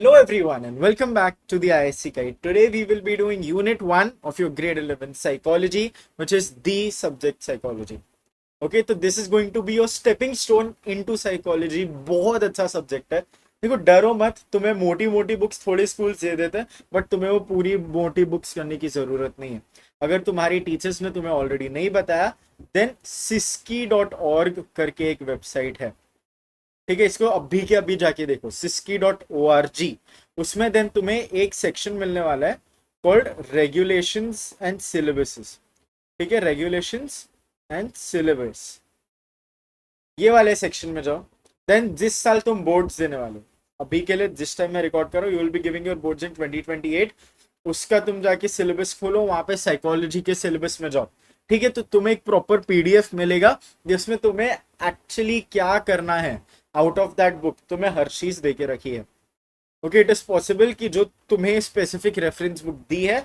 Hello everyone and welcome back to the ISC Guide. Today we will be doing Unit 1 of your Grade 11 Psychology, which is the subject psychology. Okay, तो this is going to be your stepping stone into psychology. बहुत अच्छा subject है. देखो डरो मत, तुम्हें मोटी मोटी बुक्स थोड़े स्कूल्स दे देते हैं बट तुम्हें वो पूरी मोटी बुक्स करने की जरूरत नहीं है. अगर तुम्हारी टीचर्स ने तुम्हें ऑलरेडी नहीं बताया देन siski.org करके एक वेबसाइट है. ठीक है, इसको अभी के अभी जाके देखो siski.org. उसमें देन तुम्हें एक सेक्शन मिलने वाला है कॉल्ड रेगुलेशंस एंड सिलेबसेस. ठीक है, रेगुलेशंस एंड सिलेबस, ये वाले सेक्शन में जाओ. देन जिस साल तुम बोर्ड्स देने वाले हो, अभी के लिए जिस टाइम मैं रिकॉर्ड करो, you will be giving your boards in 2028. उसका तुम जाके सिलेबस खोलो, वहां पे साइकोलॉजी के सिलेबस में जाओ. ठीक है, तो तुम्हें एक प्रॉपर पीडीएफ मिलेगा जिसमें तुम्हें एक्चुअली क्या करना है. आउट ऑफ दैट बुक तुम्हें हर चीज दे के रखी है. ओके, इट इज पॉसिबल कि जो तुम्हें स्पेसिफिक रेफरेंस बुक दी है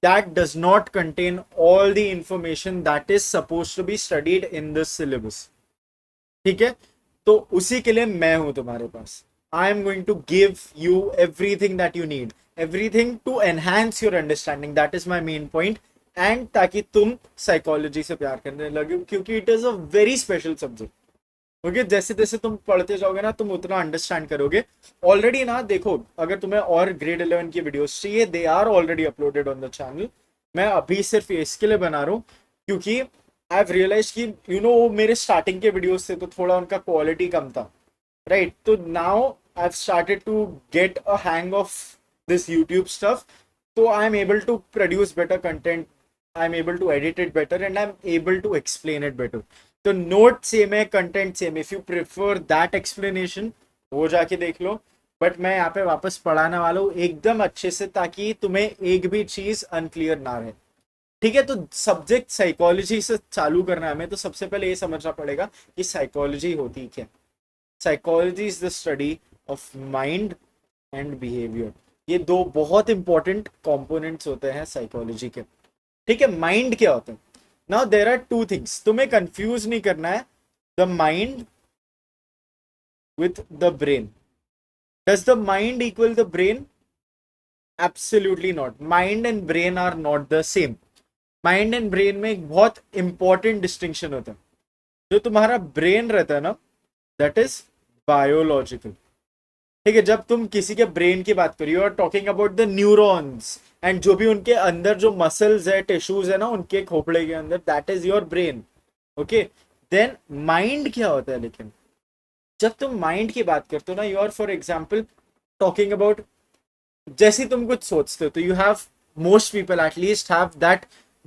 that does not contain all the information that is suppose to be studied in this syllabus. ठीक है, तो उसी के लिए मैं हूं तुम्हारे पास. I am going to give you everything that you need, everything to enhance your understanding. That is my main point. And ताकि तुम साइकोलॉजी से प्यार करने लगे, क्योंकि it is a very special subject. Okay, जैसे जैसे तुम पढ़ते जाओगे ना तुम उतना अंडरस्टैंड करोगे. ऑलरेडी ना देखो, अगर तुम्हें और ग्रेड 11 की वीडियोस चाहिए, they are already uploaded on the channel. मैं अभी सिर्फ इसके लिए बना रहा हूँ क्योंकि आई हैव रियलाइज कि वो मेरे स्टार्टिंग के वीडियोस थे तो थोड़ा उनका क्वालिटी कम था. राइट, तो now I have started to get a hang of this YouTube stuff. तो I am able to produce better content, I am able to edit it better and I am able to explain it better. तो note same है, content same. If you prefer that explanation वो जाके देख लो. But मैं यहाँ पे वापस पढ़ाने वाला हूँ एकदम अच्छे से, ताकि तुम्हें एक भी चीज अनक्लियर ना रहे. ठीक है, तो सब्जेक्ट साइकोलॉजी से चालू करना है हमें, तो सबसे पहले ये समझना पड़ेगा कि साइकोलॉजी होती क्या. Psychology is the study of mind and behaviour. ये दो बहुत इंपॉर्टेंट कंपोनेंट्स होते हैं साइकोलॉजी के. ठीक है, माइंड क्या होता है. Now there are two things, तुम्हें कंफ्यूज नहीं करना है the mind with the brain. Does the mind equal the brain? Absolutely not. Mind and brain are not the same. Mind and brain में एक बहुत इंपॉर्टेंट डिस्टिंक्शन होता है. जो तुम्हारा ब्रेन रहता है ना, दैट इज बायोलॉजिकल. ठीक है, जब तुम किसी के ब्रेन की बात करिए, you are talking about the neurons and जो भी उनके अंदर जो मसल्स है, टिश्यूज है ना उनके खोपड़े के अंदर, that is your brain. Okay, then mind क्या होता है. लेकिन जब तुम माइंड की बात करते हो ना, you are for example talking about, जैसे तुम कुछ सोचते हो तो you have, most people at least have that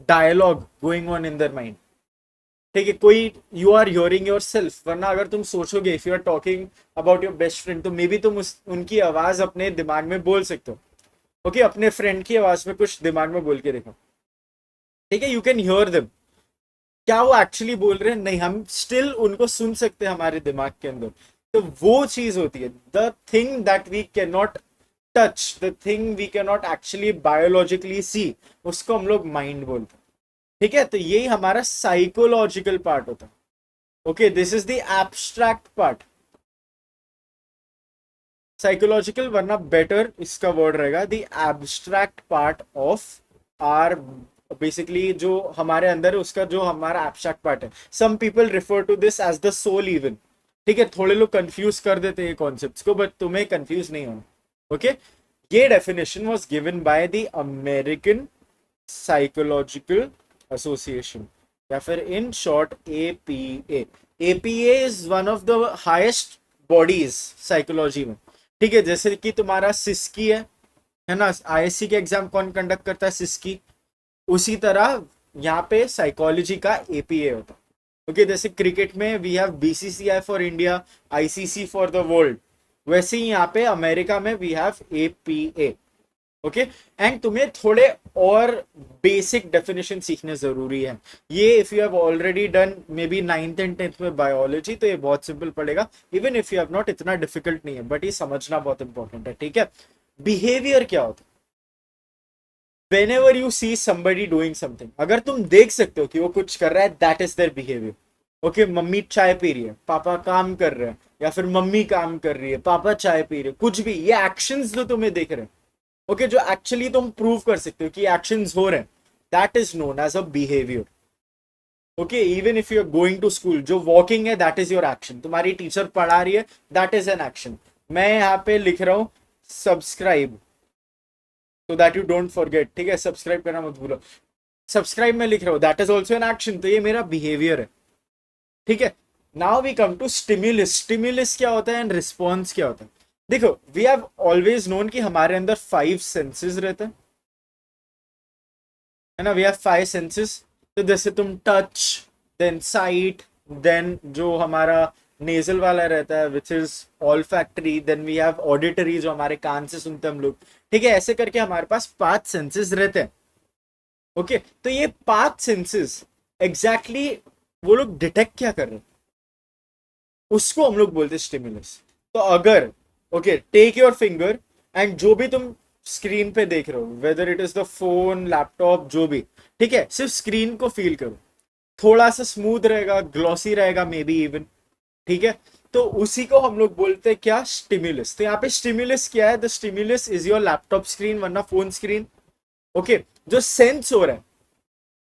dialogue going on in their mind. ठीक है, कोई you are hearing yourself. वरना अगर तुम सोचोगे, if you are talking about your best friend, तो मे बी तुम उनकी आवाज अपने दिमाग में बोल सकते हो. ओके, अपने फ्रेंड की आवाज में कुछ दिमाग में बोल के देखो. ठीक है, यू कैन हियर देम. क्या वो एक्चुअली बोल रहे हैं? नहीं, हम स्टिल उनको सुन सकते हैं हमारे दिमाग के अंदर. तो वो चीज होती है the thing that we can not touch, the thing we can not actually biologically see, उसको हम लोग माइंड बोलते हैं. ठीक है, तो यही हमारा साइकोलॉजिकल पार्ट होता है. Okay, this is the abstract part. Psychological, वरना बेटर इसका वर्ड रहेगा the abstract part of our, basically जो हमारे अंदर है उसका जो हमारा एब्स्ट्रैक्ट पार्ट है. Some people refer to this as the soul even. ठीक है, थोड़े लोग कंफ्यूज कर देते हैं कॉन्सेप्ट्स को, बट तुम्हें कंफ्यूज नहीं होना. ओके, ये definition was given by the American psychological association, या फिर in short APA. APA is one of the highest bodies psychology में. ठीक है, जैसे कि तुम्हारा सिस्की है ना, आईएससी के एग्जाम कौन कंडक्ट करता है? सिस्की. उसी तरह यहाँ पे साइकोलॉजी का एपीए होता है. ओके, जैसे क्रिकेट में we have BCCI for India, ICC for the world, वैसे ही यहाँ पे अमेरिका में we have APA. Okay, and तुम्हें थोड़े और बेसिक डेफिनेशन सीखने जरूरी है. ये if you have already done maybe 9th and 10th में बायोलॉजी, तो ये बहुत सिंपल पड़ेगा. Even if you have not, इतना डिफिकल्ट नहीं है, बट ये समझना बहुत इंपॉर्टेंट है. ठीक है, बिहेवियर क्या होता है. whenever you see somebody doing something, अगर तुम देख सकते हो कि वो कुछ कर रहा है, that is their behavior. Okay, mummy चाय पी रही है, पापा काम कर रहे हैं, या फिर मम्मी काम कर रही है, पापा चाय पी रहे, कुछ भी, ये एक्शंस जो तुम्हें दिख रहे हैं, ओके, जो एक्चुअली तुम प्रूव कर सकते हो कि एक्शंस हो रहे हैं, that is known as a behaviour. Okay, even if you are going to school, जो वॉकिंग है दैट इज योर एक्शन, तुम्हारी टीचर पढ़ा रही है दैट इज एन एक्शन। मैं यहाँ पे लिख रहा हूँ subscribe, so that you don't forget, ठीक है, सब्सक्राइब करना मत भूलो। सब्सक्राइब में लिख रहा हूँ, that is also an action, तो ये मेरा बिहेवियर है, ठीक है। Now we come to stimulus. Stimulus क्या होता है एंड रिस्पॉन्स क्या होता है? देखो, वी हैव ऑलवेज नोन कि हमारे अंदर 5 सेंसेस रहते हैं, है ना, वी हैव 5 सेंसेस। तो जैसे तुम टच, देन साइट, देन जो हमारा नेजल वाला रहता है which is olfactory, then we have auditory जो हमारे कान से सुनते हैं हम लोग, ठीक है। ऐसे करके हमारे पास 5 सेंसेस रहते हैं, ओके। तो ये 5 सेंसेस एग्जैक्टली वो लोग डिटेक्ट क्या कर रहे हैं, उसको हम लोग बोलते हैं स्टिमुलस। तो अगर, okay, take your finger and जो भी तुम स्क्रीन पे देख रहे हो, whether it is the phone, laptop, जो भी, ठीक है, सिर्फ स्क्रीन को फील करो। थोड़ा सा स्मूथ रहेगा, ग्लॉसी रहेगा, मे बी इवन, ठीक है। तो उसी को हम लोग बोलते हैं क्या, स्टिमुलस। तो यहाँ पे स्टिमुलस क्या है, the stimulus is your laptop screen वरना फोन स्क्रीन, ओके। जो सेंस हो रहा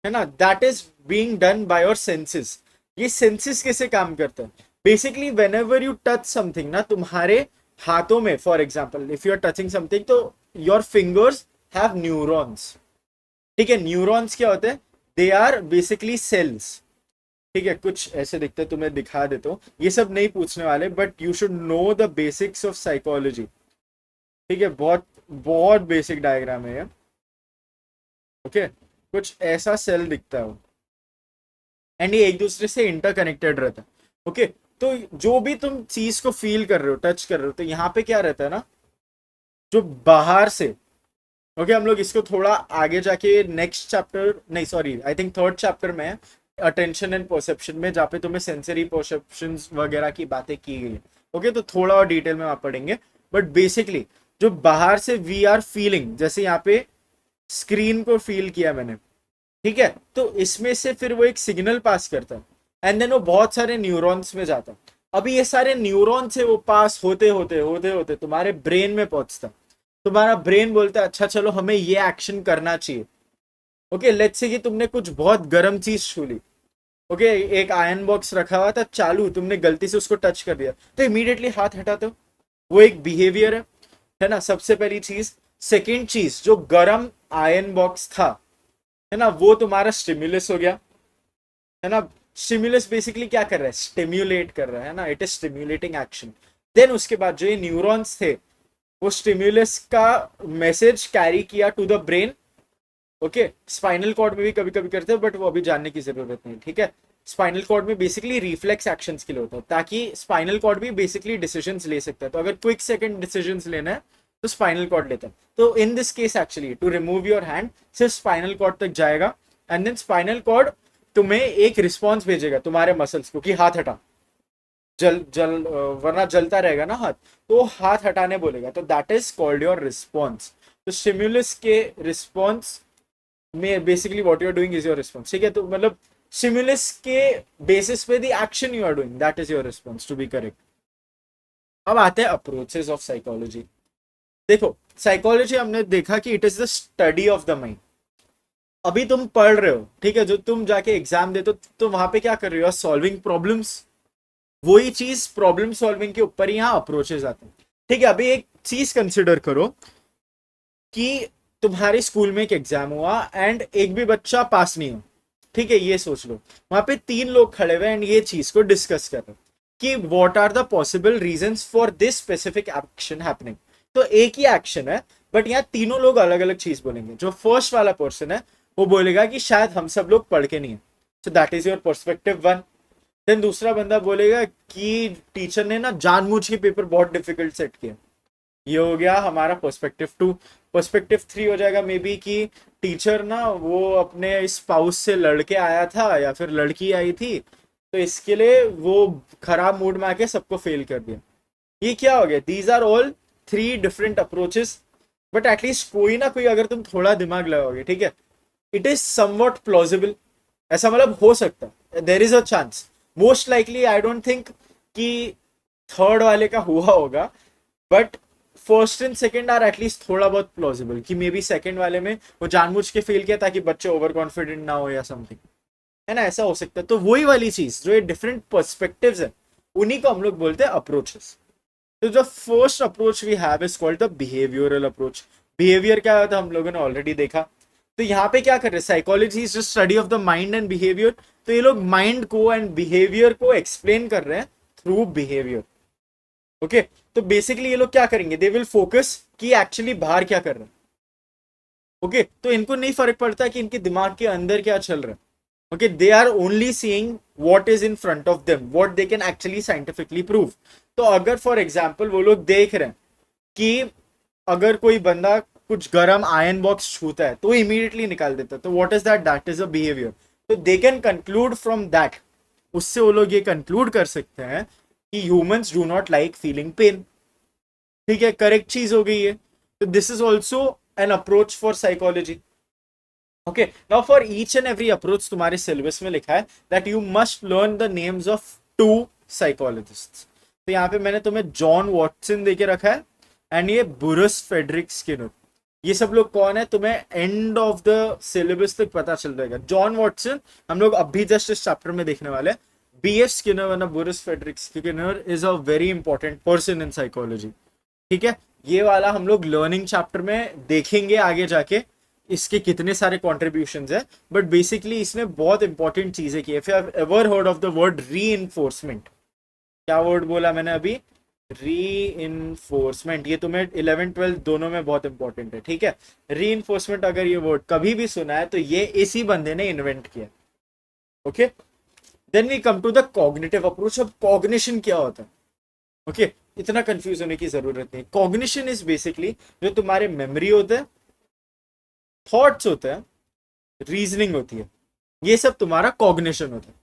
है ना, that is being done by your senses. ये सेंसेस कैसे काम करते हैं? Basically whenever you touch something ना, तुम्हारे हाथों में, for example if you are touching something, तो योर फिंगर्स हैव न्यूरॉन्स, ठीक है। न्यूरॉन्स क्या होते हैं? दे आर बेसिकली सेल्स, ठीक है। कुछ ऐसे दिखते हैं, तुम्हें दिखा देता हूँ, ये सब नहीं पूछने वाले, but you should know the basics of psychology, ठीक है। बहुत बहुत बेसिक डायग्राम है ये, ओके। कुछ ऐसा सेल दिखता है एंड ये एक दूसरे से इंटरकनेक्टेड रहता है, ओके। तो जो भी तुम चीज को फील कर रहे हो, टच कर रहे हो, तो यहाँ पे क्या रहता है ना, जो बाहर से, ओके, हम लोग इसको थोड़ा आगे जाके नेक्स्ट चैप्टर, नहीं sorry, I think third chapter में अटेंशन एंड परसेप्शन में, जहाँ पे तुम्हें सेंसरी परसेप्शन वगैरह की बातें की गई है, ओके। तो थोड़ा और डिटेल में वहां पढ़ेंगे, बट बेसिकली जो बाहर से वी आर फीलिंग, जैसे यहाँ पे स्क्रीन को फील किया मैंने, ठीक है, तो इसमें से फिर वो एक सिग्नल पास करता है एंड देन वो बहुत सारे न्यूरॉन्स में जाता है। अभी ये सारे न्यूरॉन से वो पास होते होते होते होते तुम्हारे ब्रेन में पहुंचता है। तुम्हारा ब्रेन बोलता है अच्छा चलो हमें ये एक्शन करना चाहिए, ओके। लेट्स से कि तुमने कुछ बहुत गर्म चीज छू ली, ओके, एक आयरन बॉक्स रखा हुआ था चालू, तुमने गलती से उसको टच कर दिया, तो इमीडिएटली हाथ हटाते हो, वो एक बिहेवियर है ना, सबसे पहली चीज। सेकेंड चीज, जो गर्म आयरन बॉक्स था, है ना, वो तुम्हारा स्टिम्युलस हो गया, है ना। स्टिम्युलस बेसिकली क्या कर रहा है, स्टिम्युलेट कर रहा है ना, it is stimulating action. Then उसके बाद जो ये न्यूरॉन्स थे, वो स्टिम्युलस का मैसेज कैरी किया to the brain, okay. Spinal cord में भी कभी कभी करते हैं, बट वो अभी जानने की जरूरत नहीं, ठीक है। स्पाइनल कॉर्ड में बेसिकली रिफ्लेक्स एक्शंस के लिए होता है, ताकि स्पाइनल कॉर्ड भी बेसिकली डिसीजंस ले सकता है। तो अगर क्विक सेकंड डिसीजंस लेना है तो स्पाइनल कॉर्ड लेता है। तो in this case actually to remove your hand सिर्फ स्पाइनल कॉर्ड तक जाएगा एंड देन स्पाइनल कॉर्ड तुम्हें एक रिस्पॉन्स भेजेगा तुम्हारे मसल्स को कि हाथ हटा, जल जल वरना जलता रहेगा ना हाथ, तो हाथ हटाने बोलेगा, तो that is called your response. तो स्टिम्युलस के रिस्पॉन्स में basically what you are doing is your response, ठीक है। तो मतलब स्टिम्युलस के बेसिस पे the action you are doing, that is your response, to be correct. अब आते हैं अप्रोचेस ऑफ साइकोलॉजी। देखो, साइकोलॉजी हमने देखा कि it is the study of the mind. अभी तुम पढ़ रहे हो, ठीक है, जो तुम जाके एग्जाम देते हो तो वहां पे क्या कर रहे हो, सॉल्विंग प्रॉब्लम्स। वही चीज प्रॉब्लम सॉल्विंग के ऊपर ही यहाँ अप्रोचेस आते हैं, ठीक है। अभी एक चीज कंसिडर करो कि तुम्हारे स्कूल में एक एग्जाम हुआ एंड एक भी बच्चा पास नहीं हो, ठीक है। ये सोच लो वहां पे 3 लोग खड़े हुए एंड ये चीज को डिस्कस कर रहे कि what are the possible reasons for this specific action happening. तो एक ही एक्शन है, बट यहाँ तीनों लोग अलग अलग चीज बोलेंगे। जो फर्स्ट वाला पर्सन है वो बोलेगा कि शायद हम सब लोग पढ़ के नहीं है, so that is your perspective 1। Then दूसरा बंदा बोलेगा कि टीचर ने ना जानबूझ के पेपर बहुत डिफिकल्ट सेट किया, ये हो गया हमारा पर्सपेक्टिव 2। पर्सपेक्टिव 3 हो जाएगा मे बी कि टीचर ना वो अपने स्पाउस से लड़के आया था या फिर लड़की आई थी, तो इसके लिए वो खराब मूड में आके सबको फेल कर दिया। ये क्या हो गया, these are all 3 different approaches, but at least कोई ना कोई अगर तुम थोड़ा दिमाग लगाओगे, ठीक है, इट इज समवॉट प्लॉजिबल। ऐसा मतलब हो सकता है, there is a chance. Most likely I don't think कि थर्ड वाले का हुआ होगा, but first and second are at least थोड़ा बहुत प्लॉजिबल कि मे बी सेकंड वाले में वो जानबूझ के फेल किया ताकि बच्चे ओवर कॉन्फिडेंट ना हो या समथिंग, है ना, ऐसा हो सकता है। तो वही वाली चीज जो ये डिफरेंट पर्सपेक्टिव्स है, उन्हीं को हम लोग बोलते हैं अप्रोचेस। तो the first approach we have is called the behavioural approach. Behaviour क्या होता है हम लोगों ने ऑलरेडी देखा। तो यहाँ पे क्या कर रहे हैं, psychology is the study of the mind and behaviour. तो ये लोग माइंड को एंड बिहेवियर को एक्सप्लेन कर रहे हैं थ्रू बिहेवियर। ओके, तो बेसिकली ये लोग क्या करेंगे, दे विल फोकस कि एक्चुअली बाहर क्या कर रहे हैं। ओके, तो इनको नहीं फर्क पड़ता कि इनके दिमाग के अंदर क्या चल रहा है। Okay, they are only seeing what is in front of them, what they can actually scientifically prove. तो अगर फॉर एग्जाम्पल वो लोग देख रहे हैं कि अगर कोई बंदा कुछ गर्म आयरन बॉक्स छूता है तो इमीडिएटली निकाल देता है, तो what is that, that is a behaviour. तो they can conclude from that, उससे वो लोग ये कंक्लूड कर सकते हैं कि humans do not like feeling pain. ठीक है, करेक्ट चीज हो गई है। तो this is also an approach for psychology. Okay, now for each and every approach तुम्हारे सिलेबस में लिखा है that you must learn the names of 2 psychologists. तो यहाँ पे मैंने तुम्हें जॉन वॉटसन देके रखा है एंड ये बुरस फ्रेडरिक स्किनर। ये सब लोग कौन है तुम्हें एंड ऑफ द सिलेबस तक पता चल जाएगा। जॉन वॉटसन हम लोग अभी जस्ट इस चैप्टर में देखने वाले हैं। बी.एफ. स्किनर वरना Burrhus Frederic Skinner is a very important person in psychology. ठीक है, ये वाला हम लोग लर्निंग चैप्टर में देखेंगे आगे जाके इसके कितने सारे कॉन्ट्रीब्यूशंस है, बट बेसिकली इसने बहुत इंपॉर्टेंट चीजें की है। If you have ever heard of the word री, क्या वर्ड बोला मैंने अभी, री, ये तुम्हें 11th-12th दोनों में बहुत इंपॉर्टेंट है। ठीक है, री, अगर ये वर्ड कभी भी सुना है तो ये इसी बंदे ने इन्वेंट किया। Okay, then we come to the cognitive approach. अब कॉग्निशन क्या होता है, ओके, इतना कंफ्यूज होने की जरूरत नहीं। कॉग्निशन इज बेसिकली जो तुम्हारे मेमोरी होते हैं, थॉट्स होते हैं, रीजनिंग होती है, ये सब तुम्हारा कॉग्निशन होता है।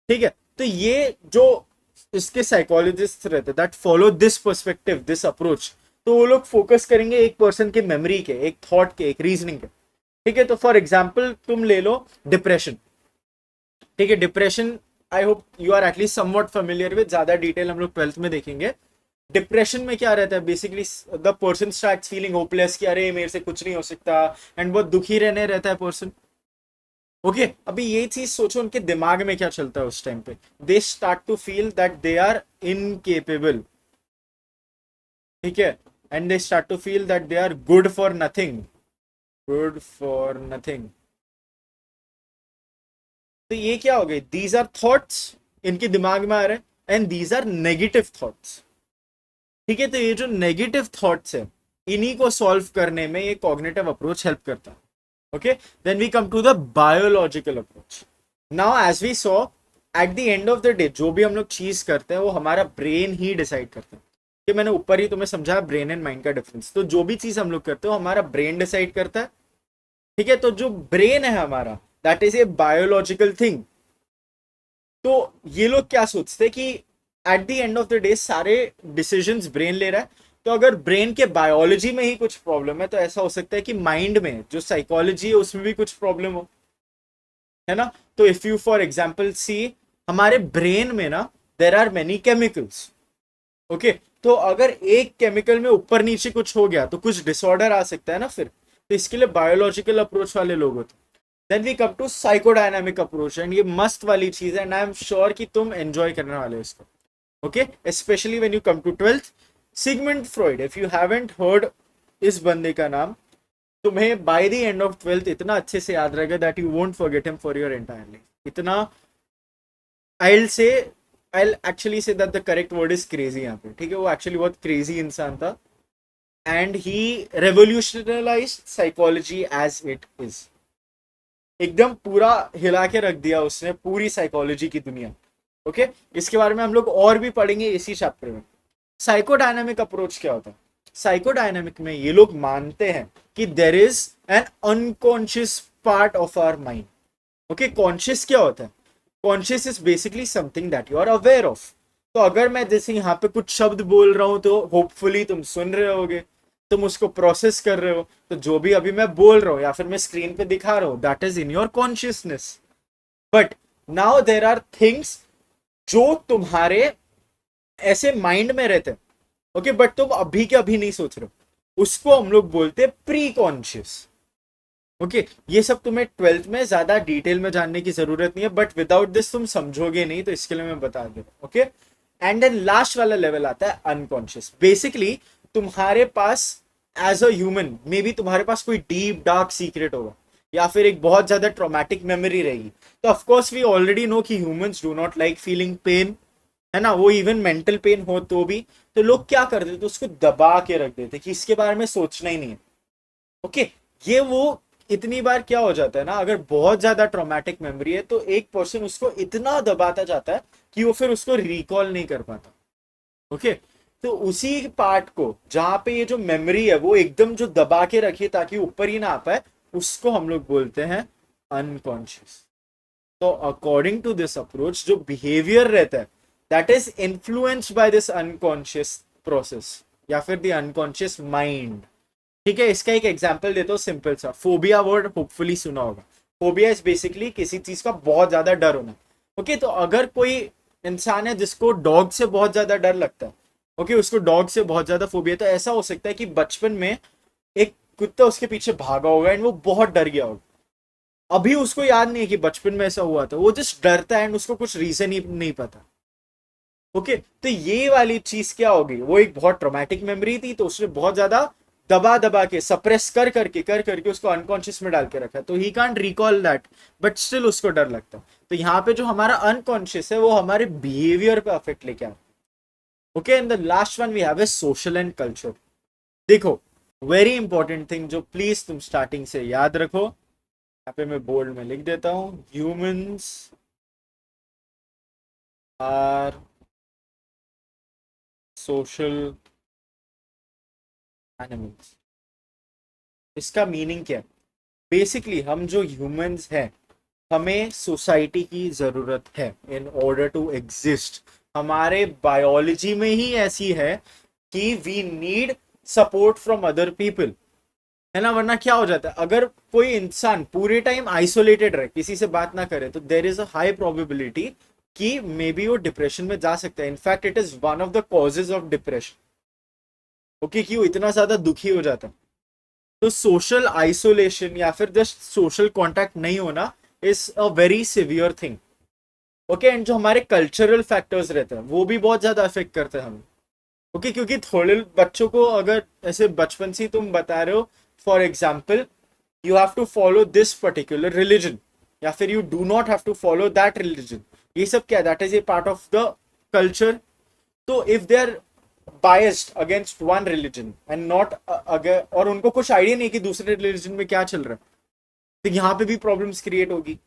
ठीक है, तो ये जो इसके साइकोलॉजिस्ट रहते हैं that follow this perspective, this approach, तो वो लोग फोकस करेंगे एक पर्सन के मेमोरी के, एक थॉट के, एक रीजनिंग के। ठीक है, तो फॉर एग्जाम्पल तुम ले लो डिप्रेशन। ठीक है, depression I hope you are at least somewhat familiar with, ज्यादा डिटेल हम लोग 12th में देखेंगे। डिप्रेशन में क्या रहता है, basically the person starts feeling hopeless कि अरे मेरे से कुछ नहीं हो सकता, एंड बहुत दुखी रहने रहता है पर्सन। ओके, अभी ये चीज सोचो उनके दिमाग में क्या चलता है उस टाइम पे। They start to feel that they are incapable. ठीक है, and they start to feel that they are good for nothing, good for nothing. तो ये क्या हो गई, दीज आर थॉट्स इनके दिमाग में आ रहे हैं and these are negative thoughts. ठीक है, तो ये जो नेगेटिव थॉट्स है इन्हीं को सॉल्व करने में ये कॉग्निटिव अप्रोच हेल्प करता है। Okay, then we come to the biological approach. Now as we saw at the end of the day जो भी हम लोग चीज करते हैं वो हमारा ब्रेन ही डिसाइड करता है। कि मैंने ऊपर ही तुम्हें समझाया ब्रेन एंड माइंड का डिफरेंस। तो जो भी चीज हम लोग करते हो हमारा ब्रेन डिसाइड करता है। ठीक है, तो जो ब्रेन है हमारा that is a biological thing. तो ये लोग क्या सोचते हैं कि eight the end of the day सारे डिसीजंस ब्रेन ले रहा है। तो अगर ब्रेन के बायोलॉजी में ही कुछ प्रॉब्लम है तो ऐसा हो सकता है कि माइंड में जो साइकोलॉजी है उसमें भी कुछ प्रॉब्लम हो, है ना। तो if you for example see हमारे ब्रेन में ना there are many chemicals. Okay, तो अगर एक केमिकल में ऊपर नीचे कुछ हो गया तो कुछ डिसऑर्डर आ सकता है ना फिर। तो इसके लिए बायोलॉजिकल अप्रोच वाले लोग होते हैं। Then we come to psychodynamic approach, and ये मस्त वाली चीज है एंड आई एम श्योर कि तुम एंजॉय करने वाले हो इसको। Okay, specially when you come to 12th। Sigmund Freud, if you haven't heard इस बंदे का नाम, तुम्हें by the end of 12th इतना अच्छे से याद रहेगा that you won't forget him for your entire life. इतना I'll actually say that the correct word is crazy यहाँ पे। ठीक है, वो एक्चुअली बहुत क्रेजी इंसान था and he revolutionalized psychology as it is. एकदम पूरा हिला के रख दिया उसने पूरी साइकोलॉजी की दुनिया। ओके, इसके बारे में हम लोग और भी पढ़ेंगे इसी चैप्टर में। साइकोडायनामिक अप्रोच क्या होता है, साइकोडायनामिक में ये लोग मानते हैं कि there is an unconscious part of our mind. Okay, conscious क्या होता है, conscious is basically something that you are aware of. तो अगर मैं जैसे यहाँ पे कुछ शब्द बोल रहा हूं तो होपफुली तुम सुन रहे होगे, तुम उसको प्रोसेस कर रहे हो। तो जो भी अभी मैं बोल रहा हूँ या फिर मैं स्क्रीन पे दिखा रहा हूँ that is in your consciousness. But now there are things जो तुम्हारे ऐसे माइंड में रहते हैं, ओके, बट तुम अभी के अभी नहीं सोच रहे हो, उसको हम लोग बोलते हैं प्री कॉन्शियस। ओके, ये सब तुम्हें ट्वेल्थ में ज्यादा डिटेल में जानने की जरूरत नहीं है, बट विदाउट दिस तुम समझोगे नहीं, तो इसके लिए मैं बता दे रहा हूं। ओके, एंड देन लास्ट वाला लेवल आता है अनकॉन्शियस। बेसिकली तुम्हारे पास as a human may be तुम्हारे पास कोई डीप डार्क सीक्रेट होगा, या फिर एक बहुत ज्यादा ट्रॉमेटिक मेमोरी रहेगी। तो ऑफकोर्स वी ऑलरेडी नो कि humans do not like feeling pen, है ना, वो इवन मेंटल पेन हो तो भी। तो लोग क्या कर देते, उसको दबा के रख देते कि इसके बारे में सोचना ही नहीं है। ओके, ये वो इतनी बार क्या हो जाता है ना, अगर बहुत ज्यादा ट्रॉमेटिक मेमोरी है तो एक पर्सन उसको इतना दबाता जाता है कि वो फिर उसको रिकॉल नहीं कर पाता। ओके, तो उसी पार्ट को जहां पे ये जो मेमोरी है वो एकदम जो दबा के रखी ताकि ऊपर ही ना आ पाए, उसको हम लोग बोलते हैं अनकॉन्शियस। तो अकॉर्डिंग टू दिस अप्रोच जो बिहेवियर रहता है that is influenced by this unconscious process या फिर द अनकॉन्शियस माइंड। ठीक है, इसका एक एग्जांपल देता हूँ सिंपल सा। फोबिया वर्ड होपफुली सुना होगा। फोबिया इज बेसिकली किसी चीज का बहुत ज्यादा डर होना। ओके, तो अगर कोई इंसान है जिसको डॉग से बहुत ज्यादा डर लगता है, ओके, उसको डॉग से बहुत ज्यादा फोबिया, तो ऐसा हो सकता है कि बचपन में एक कुत्ता उसके पीछे भागा होगा एंड वो बहुत डर गया होगा। अभी उसको याद नहीं है कि बचपन में ऐसा हुआ था, वो जस्ट डरता है एंड उसको कुछ रीजन ही नहीं पता। ओके, तो ये वाली चीज क्या होगी, वो एक बहुत ट्रॉमेटिक मेमोरी थी, तो उसने बहुत ज्यादा दबा दबा के सप्रेस कर करके उसको अनकॉन्शियस में डाल के रखा, तो he can't recall that, but still उसको डर लगता। तो यहाँ पे जो हमारा अनकॉन्शियस है वो हमारे बिहेवियर पे अफेक्ट लेके आता। Okay, and the last one we have is social and culture. देखो, वेरी इंपॉर्टेंट थिंग जो प्लीज तुम स्टार्टिंग से याद रखो, यहाँ पे मैं बोल्ड में लिख देता हूं, ह्यूमंस आर सोशल एनिमल्स। इसका मीनिंग क्या है? बेसिकली हम जो ह्यूमंस हैं, हमें सोसाइटी की जरूरत है इन ऑर्डर टू एग्जिस्ट। हमारे बायोलॉजी में ही ऐसी है कि we need support from other people, है ना, वरना क्या हो जाता है, अगर कोई इंसान पूरे टाइम आइसोलेटेड रहे, किसी से बात ना करे, तो देर इज अ हाई प्रोबेबिलिटी कि मे बी वो डिप्रेशन में जा सकता है। In fact it is one of the causes of depression. Okay, कि वो इतना ज्यादा दुखी हो जाता है। तो सोशल आइसोलेशन या फिर जस्ट सोशल कांटेक्ट नहीं होना is a very severe thing. Okay, and जो हमारे कल्चरल फैक्टर्स रहते हैं वो भी बहुत ज्यादा अफेक्ट करते हैं हमें। ओके, क्योंकि थोड़े बच्चों को अगर ऐसे बचपन से तुम बता रहे हो, for example you have to follow this particular religion, या फिर you do not have to follow that religion, ये सब क्या, that is a part of the culture. तो if they are biased against one religion and not अगर, और उनको कुछ आइडिया नहीं कि दूसरे रिलीजन में क्या चल रहा है, तो यहाँ पे भी प्रॉब्लम्स क्रिएट होगी।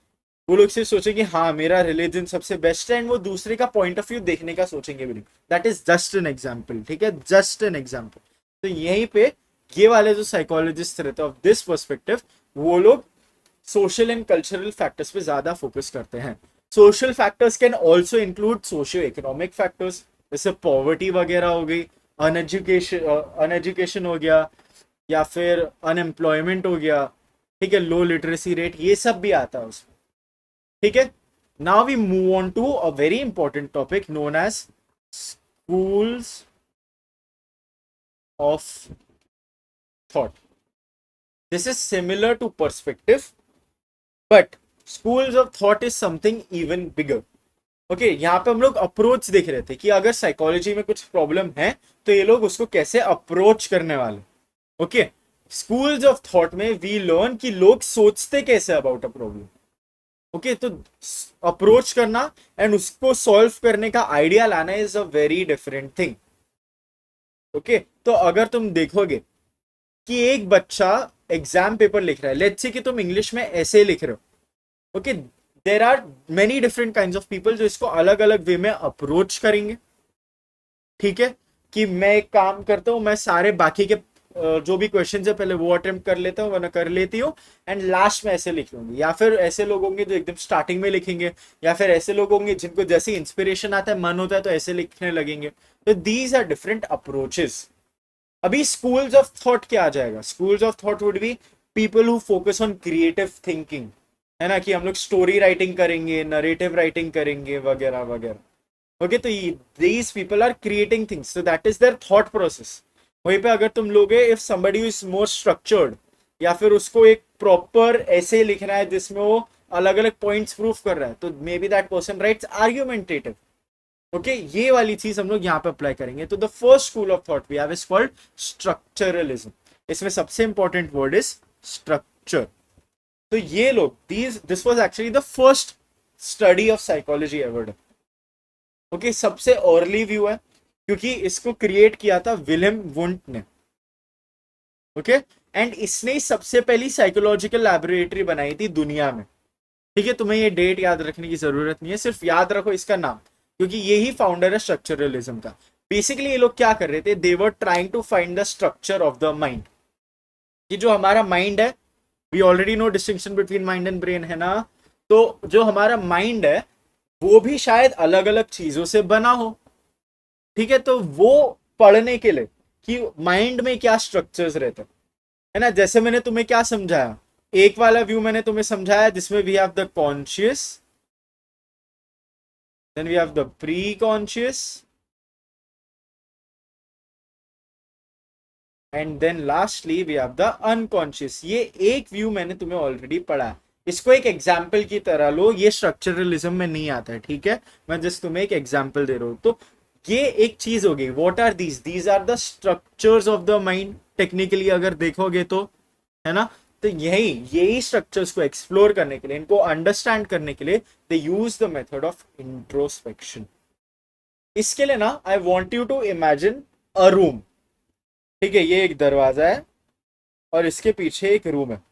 वो लोग सिर्फ सोचेंगे हाँ मेरा रिलीजन सबसे बेस्ट है, एंड वो दूसरे का पॉइंट ऑफ व्यू देखने का सोचेंगे भी नहीं। That is just an example, ठीक है, जस्ट एन एग्जाम्पल। तो यहीं पे ये वाले जो साइकोलॉजिस्ट रहते हैं ऑफ दिस पर्सपेक्टिव, वो लोग सोशल एंड कल्चरल फैक्टर्स पे ज्यादा फोकस करते हैं। Social factors can also include socio economic factors, जैसे पॉवर्टी वगैरह हो गई, अनएजुकेशन हो गया, या फिर अनएम्प्लॉयमेंट हो गया, ठीक है, लो लिटरेसी रेट, ये सब भी आता है उसमें। ठीक है, now we move on to a very important topic known as schools of thought. This is similar to perspective, but schools of thought is something even bigger. Okay, यहाँ पे हम लोग अप्रोच देख रहे थे कि अगर साइकोलॉजी में कुछ प्रॉब्लम है तो ये लोग उसको कैसे अप्रोच करने वाले। ओके, स्कूल्स ऑफ थॉट में वी लर्न कि लोग सोचते कैसे अबाउट अ प्रॉब्लम। ओके, तो अप्रोच करना एंड उसको सॉल्व करने का आइडिया लाना is a very different thing. Okay, तो अगर तुम देखोगे कि एक बच्चा एग्जाम पेपर लिख रहा है, लेट्स से कि तुम इंग्लिश में ऐसे लिख रहे हो, okay, there are many different kind of people जो इसको अलग अलग वे में अप्रोच करेंगे। ठीक है, कि मैं एक काम करता हूं, मैं सारे बाकी के जो भी क्वेश्चन है पहले वो अटेम्प्ट कर लेता हूँ, वरना कर लेती हूँ, एंड लास्ट में ऐसे लिख लूंगी। या फिर ऐसे लोग होंगे जो एकदम स्टार्टिंग में लिखेंगे, या फिर ऐसे लोग होंगे जिनको जैसे इंस्पिरेशन आता है, मन होता है तो ऐसे लिखने लगेंगे। तो दीज आर डिफरेंट अप्रोचेस। अभी स्कूल्स ऑफ थॉट क्या आ जाएगा? Schools of thought would be people who focus on creative thinking, है ना, कि हम लोग स्टोरी राइटिंग करेंगे, नरेटिव राइटिंग करेंगे, वगैरह वगैरह। ओके तो these people are creating things, so that is their thought process. वहीं पे अगर तुम लोगे if somebody is more structured, या फिर उसको एक प्रॉपर ऐसे लिखना है जिसमें वो अलग अलग पॉइंट्स प्रूफ कर रहा है, तो may be that person rights argumentative. Okay ये वाली चीज हम लोग यहाँ पे अप्लाई करेंगे. तो the first school of thought we have is called structuralism. इसमें सबसे इंपॉर्टेंट वर्ड इज स्ट्रक्चर. तो ये लोग this was actually the first study of psychology ever done. Okay सबसे अर्ली व्यू है क्योंकि इसको क्रिएट किया था विलियम वुंट ने. ओके एंड इसने सबसे पहली साइकोलॉजिकल लैबोरेटरी बनाई थी दुनिया में. ठीक है तुम्हें ये डेट याद रखने की जरूरत नहीं है, सिर्फ याद रखो इसका नाम, क्योंकि यही फाउंडर है स्ट्रक्चरलिज्म का. बेसिकली ये लोग क्या कर रहे थे, they were trying to find the structure of the mind. कि जो हमारा माइंड है, we already know distinction between mind and brain है ना. तो जो हमारा माइंड है वो भी शायद अलग अलग चीजों से बना हो. ठीक है तो वो पढ़ने के लिए कि माइंड में क्या स्ट्रक्चर्स रहते हैं, है ना. जैसे मैंने तुम्हें क्या समझाया, एक वाला व्यू मैंने तुम्हें समझाया जिसमें we have the conscious, then we have the pre conscious, and then lastly we have the unconscious. ये एक व्यू मैंने तुम्हें ऑलरेडी पढ़ा है. इसको एक एग्जाम्पल की तरह लो, ये स्ट्रक्चरलिज्म में नहीं आता है. ठीक है मैं जस्ट तुम्हें एक एग्जाम्पल दे रहा हूं. तो ये एक चीज होगी. What are these are the structures of the mind. Technically अगर देखोगे तो, है ना. तो यही स्ट्रक्चर्स को एक्सप्लोर करने के लिए, इनको अंडरस्टैंड करने के लिए they use the method of introspection. इसके लिए ना I want you to imagine a room. ठीक है ये एक दरवाजा है और इसके पीछे एक रूम है.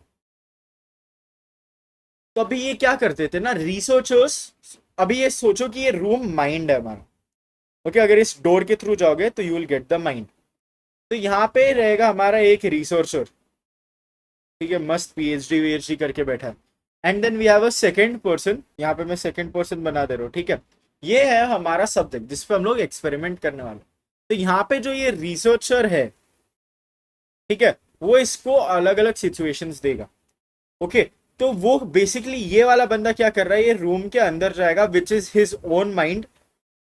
तो अभी ये क्या करते थे ना रिसर्चर्स, अभी ये सोचो कि ये रूम माइंड है हमारा. ओके अगर इस डोर के थ्रू जाओगे तो you will get the mind. तो यहाँ पे रहेगा हमारा एक रिसर्चर. ठीक है मस्त पीएचडी वीएचडी करके बैठा है. And then we have a second person. यहाँ पे मैं सेकंड पर्सन बना दे रहा हूँ. ठीक है ये है हमारा सब्जेक्ट जिसपे हम लोग एक्सपेरिमेंट करने वाले. तो यहाँ पे जो ये रिसर्चर है, ठीक है वो इसको अलग अलग सिचुएशंस देगा. ओके तो वो बेसिकली ये वाला बंदा क्या कर रहा है, ये रूम के अंदर जाएगा which is his own mind,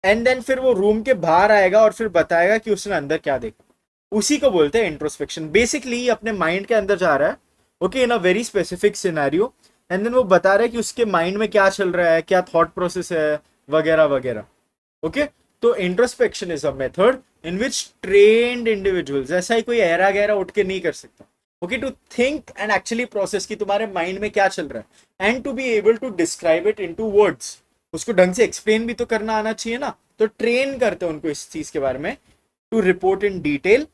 and then फिर वो रूम के बाहर आएगा और फिर बताएगा कि उसने अंदर क्या देखा. उसी को बोलते हैं इंट्रोस्पेक्शन. बेसिकली अपने माइंड के अंदर जा रहा है. Okay in a very specific scenario, and then वो बता रहा है कि उसके माइंड में क्या चल रहा है, क्या थॉट प्रोसेस है वगैरह वगैरह. ओके तो introspection is a method in which trained individuals, ऐसा ही कोई ऐरा गहरा उठ के नहीं कर सकता. Okay to think and actually process कि तुम्हारे माइंड में क्या चल रहा है, and to be able to describe it into words. उसको ढंग से एक्सप्लेन भी तो करना आना चाहिए ना. तो ट्रेन करते हैं उनको इस चीज के बारे में, to report in detail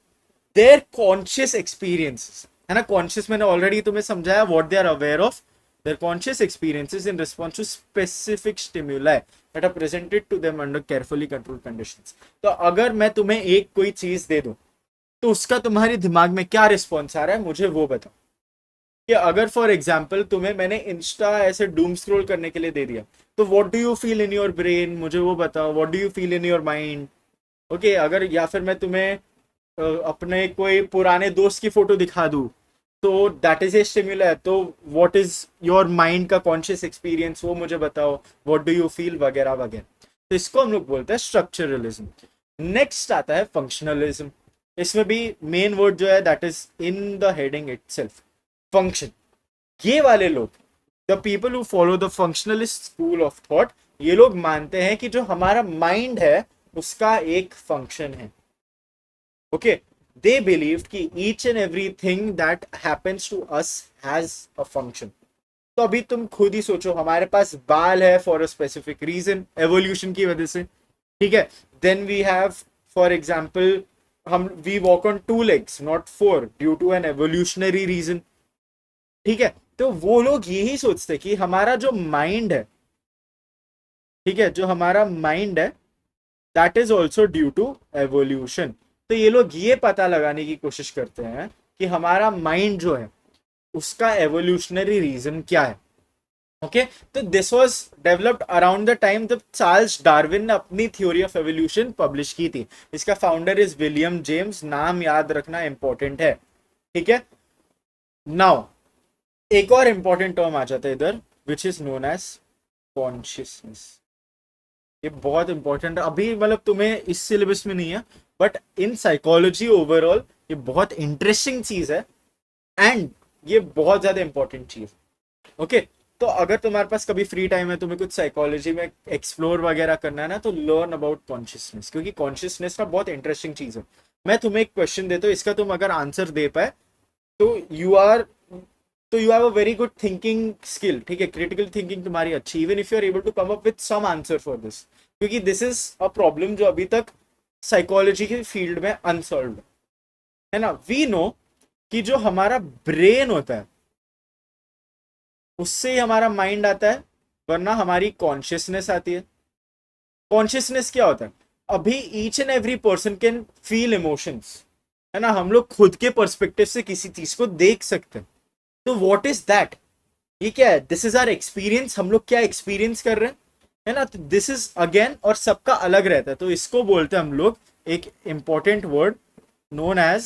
their conscious experiences. है ना कॉन्शियस मैंने ऑलरेडी तुम्हें समझाया what they are aware of. their conscious experiences in response to specific stimuli that are presented to them under carefully controlled conditions. तो अगर मैं तुम्हें एक कोई चीज दे दूं तो उसका तुम्हारे दिमाग में क्या रिस्पॉन्स आ रहा है मुझे वो बताओ. कि अगर फॉर एग्जाम्पल तुम्हें मैंने इंस्टा ऐसे डूम स्क्रॉल करने के लिए दे दिया, तो what do you feel in your brain, मुझे वो बताओ. What do you feel in your mind. Okay अगर या फिर मैं तुम्हें अपने कोई पुराने दोस्त की फोटो दिखा दूं, तो दैट इज ए स्टिमुलर. तो व्हाट इज योर माइंड का कॉन्शियस एक्सपीरियंस वो मुझे बताओ. व्हाट डू यू फील वगैरह वगैरह. तो इसको हम लोग बोलते हैं स्ट्रक्चरलिज्म. नेक्स्ट आता है फंक्शनलिज्म. इसमें भी मेन वर्ड जो है that is in the heading itself, function. ये वाले लोग, the people who follow the functionalist school of thought, ये लोग मानते हैं कि जो हमारा माइंड है उसका एक फंक्शन है. ओके they believed कि each and everything that happens to us has a function. तो अभी तुम खुद ही सोचो, हमारे पास बाल है for a specific reason, evolution की वजह से. ठीक है then we have for example हम we walk on 2 legs not 4 due to an evolutionary reason. ठीक है तो वो लोग यही सोचते कि हमारा जो माइंड है, ठीक है जो हमारा माइंड है that is also due to evolution. तो ये लोग ये पता लगाने की कोशिश करते हैं कि हमारा माइंड जो है उसका एवोल्यूशनरी रीजन क्या है. ओके तो this was developed around the time जब चार्ल्स डार्विन ने अपनी थ्योरी ऑफ एवोल्यूशन पब्लिश की थी. इसका फाउंडर इज विलियम जेम्स. नाम याद रखना इंपॉर्टेंट है. ठीक है नाउ एक और इंपॉर्टेंट टर्म आ जाता है इधर which is known as consciousness. ये बहुत इंपॉर्टेंट है अभी, मतलब तुम्हें इस सिलेबस में नहीं है, बट इन साइकोलॉजी ओवरऑल ये बहुत इंटरेस्टिंग चीज है, एंड ये बहुत ज्यादा इंपॉर्टेंट चीज। ओके, तो अगर तुम्हारे पास कभी फ्री टाइम है, तुम्हें कुछ साइकोलॉजी में एक्सप्लोर वगैरह करना है ना, तो लर्न अबाउट कॉन्शियसनेस, क्योंकि कॉन्शियसनेस ना बहुत इंटरेस्टिंग चीज है। मैं तुम्हें एक क्वेश्चन देता हूँ, इसका तुम अगर आंसर दे पाए तो you have a very good thinking skill, ठीक है, क्रिटिकल थिंकिंग तुम्हारी अच्छी, even if you are able to come up with some answer for this, क्योंकि दिस इज अ प्रॉब्लम जो अभी तक साइकोलॉजी के फील्ड में अनसॉल्व है ना। वी नो कि जो हमारा ब्रेन होता है उससे ही हमारा माइंड आता है, वरना हमारी कॉन्शियसनेस आती है। कॉन्शियसनेस क्या होता है? अभी each and every person can feel emotions, है ना, हम लोग खुद के पर्सपेक्टिव से किसी चीज को देख सकते हैं। तो व्हाट इज दैट? ये क्या है? दिस इज आवर एक्सपीरियंस, हम लोग क्या एक्सपीरियंस कर रहे हैं, है ना। तो दिस इज अगेन, और सबका अलग रहता है, तो इसको बोलते हैं हम लोग एक important word known as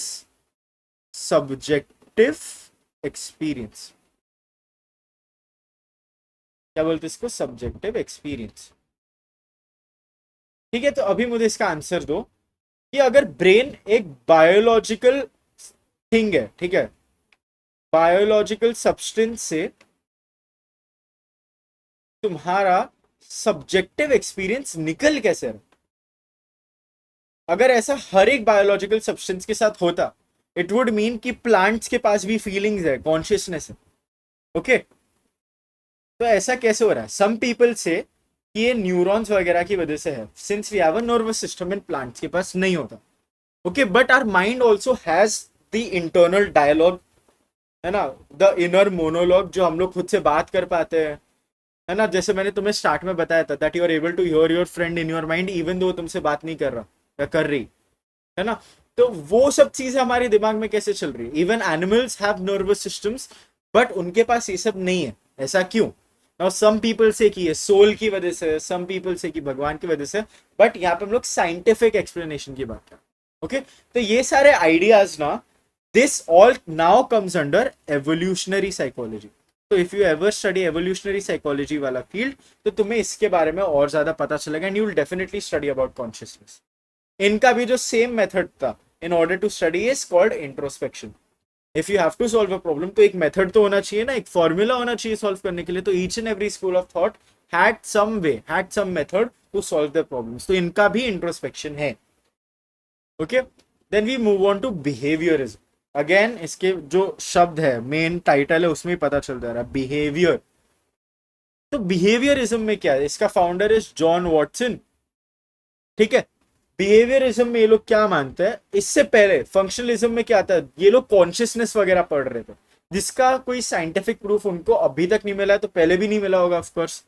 subjective experience. क्या बोलते हैं इसको? Subjective experience. ठीक है, तो अभी मुझे इसका आंसर दो कि अगर ब्रेन एक बायोलॉजिकल थिंग है, ठीक है, बायोलॉजिकल सब्सटेंस से तुम्हारा सब्जेक्टिव एक्सपीरियंस निकल कैसे रहा? अगर ऐसा हर एक बायोलॉजिकल सब्सटेंस के साथ होता, इट वुड मीन कि प्लांट्स के पास भी फीलिंग्स है, कॉन्शियसनेस है। ओके, तो ऐसा कैसे हो रहा है? सम पीपल से कि ये न्यूरॉन्स वगैरह की वजह से है, since we have a nervous system in plants के पास नहीं होता। Okay, but our mind also has the internal dialogue, है ना, द इनर मोनोलॉग, जो हम लोग खुद से बात कर पाते हैं, है ना। जैसे मैंने तुम्हें स्टार्ट में बताया था that you are able to hear your friend in your mind even though तुमसे बात नहीं कर रहा या कर रही, है ना। तो वो सब चीजें हमारे दिमाग में कैसे चल रही है? Even animals have nervous systems, but उनके पास ये सब नहीं है। ऐसा क्यों? नाउ सम पीपल से कि ये सोल की वजह से, सम पीपल से कि भगवान की वजह से, बट यहाँ पे हम लोग साइंटिफिक एक्सप्लेनेशन की बात करें। ओके, तो ये सारे आइडियाज ना, this all now comes under evolutionary psychology. तो if you ever study evolutionary psychology वाला फील्ड, तो तुम्हें इसके बारे में और ज्यादा पता चलेगा, and you will definitely study about consciousness. इनका भी जो सेम मेथड था in order to study is called introspection. If you have to solve a problem, तो एक मेथड तो होना चाहिए ना, एक फॉर्मूला होना चाहिए सॉल्व करने के लिए। तो each and every school of thought had some way, had some method to solve the problems. तो इनका भी इंट्रोस्पेक्शन है। Okay, then we move on to behaviourism. Again इसके जो शब्द है, मेन टाइटल है, उसमें पता चल जा रहा है बिहेवियर। तो बिहेवियरिज्म में क्या है? इसका फाउंडर इज जॉन वॉटसन। ठीक है, बिहेवियरिज्म में ये लोग क्या मानते हैं? इससे पहले फंक्शनलिज्म में क्या था, ये लोग कॉन्शियसनेस वगैरह पढ़ रहे थे, जिसका कोई साइंटिफिक प्रूफ उनको अभी तक नहीं मिला है, तो पहले भी नहीं मिला होगा ऑफकोर्स।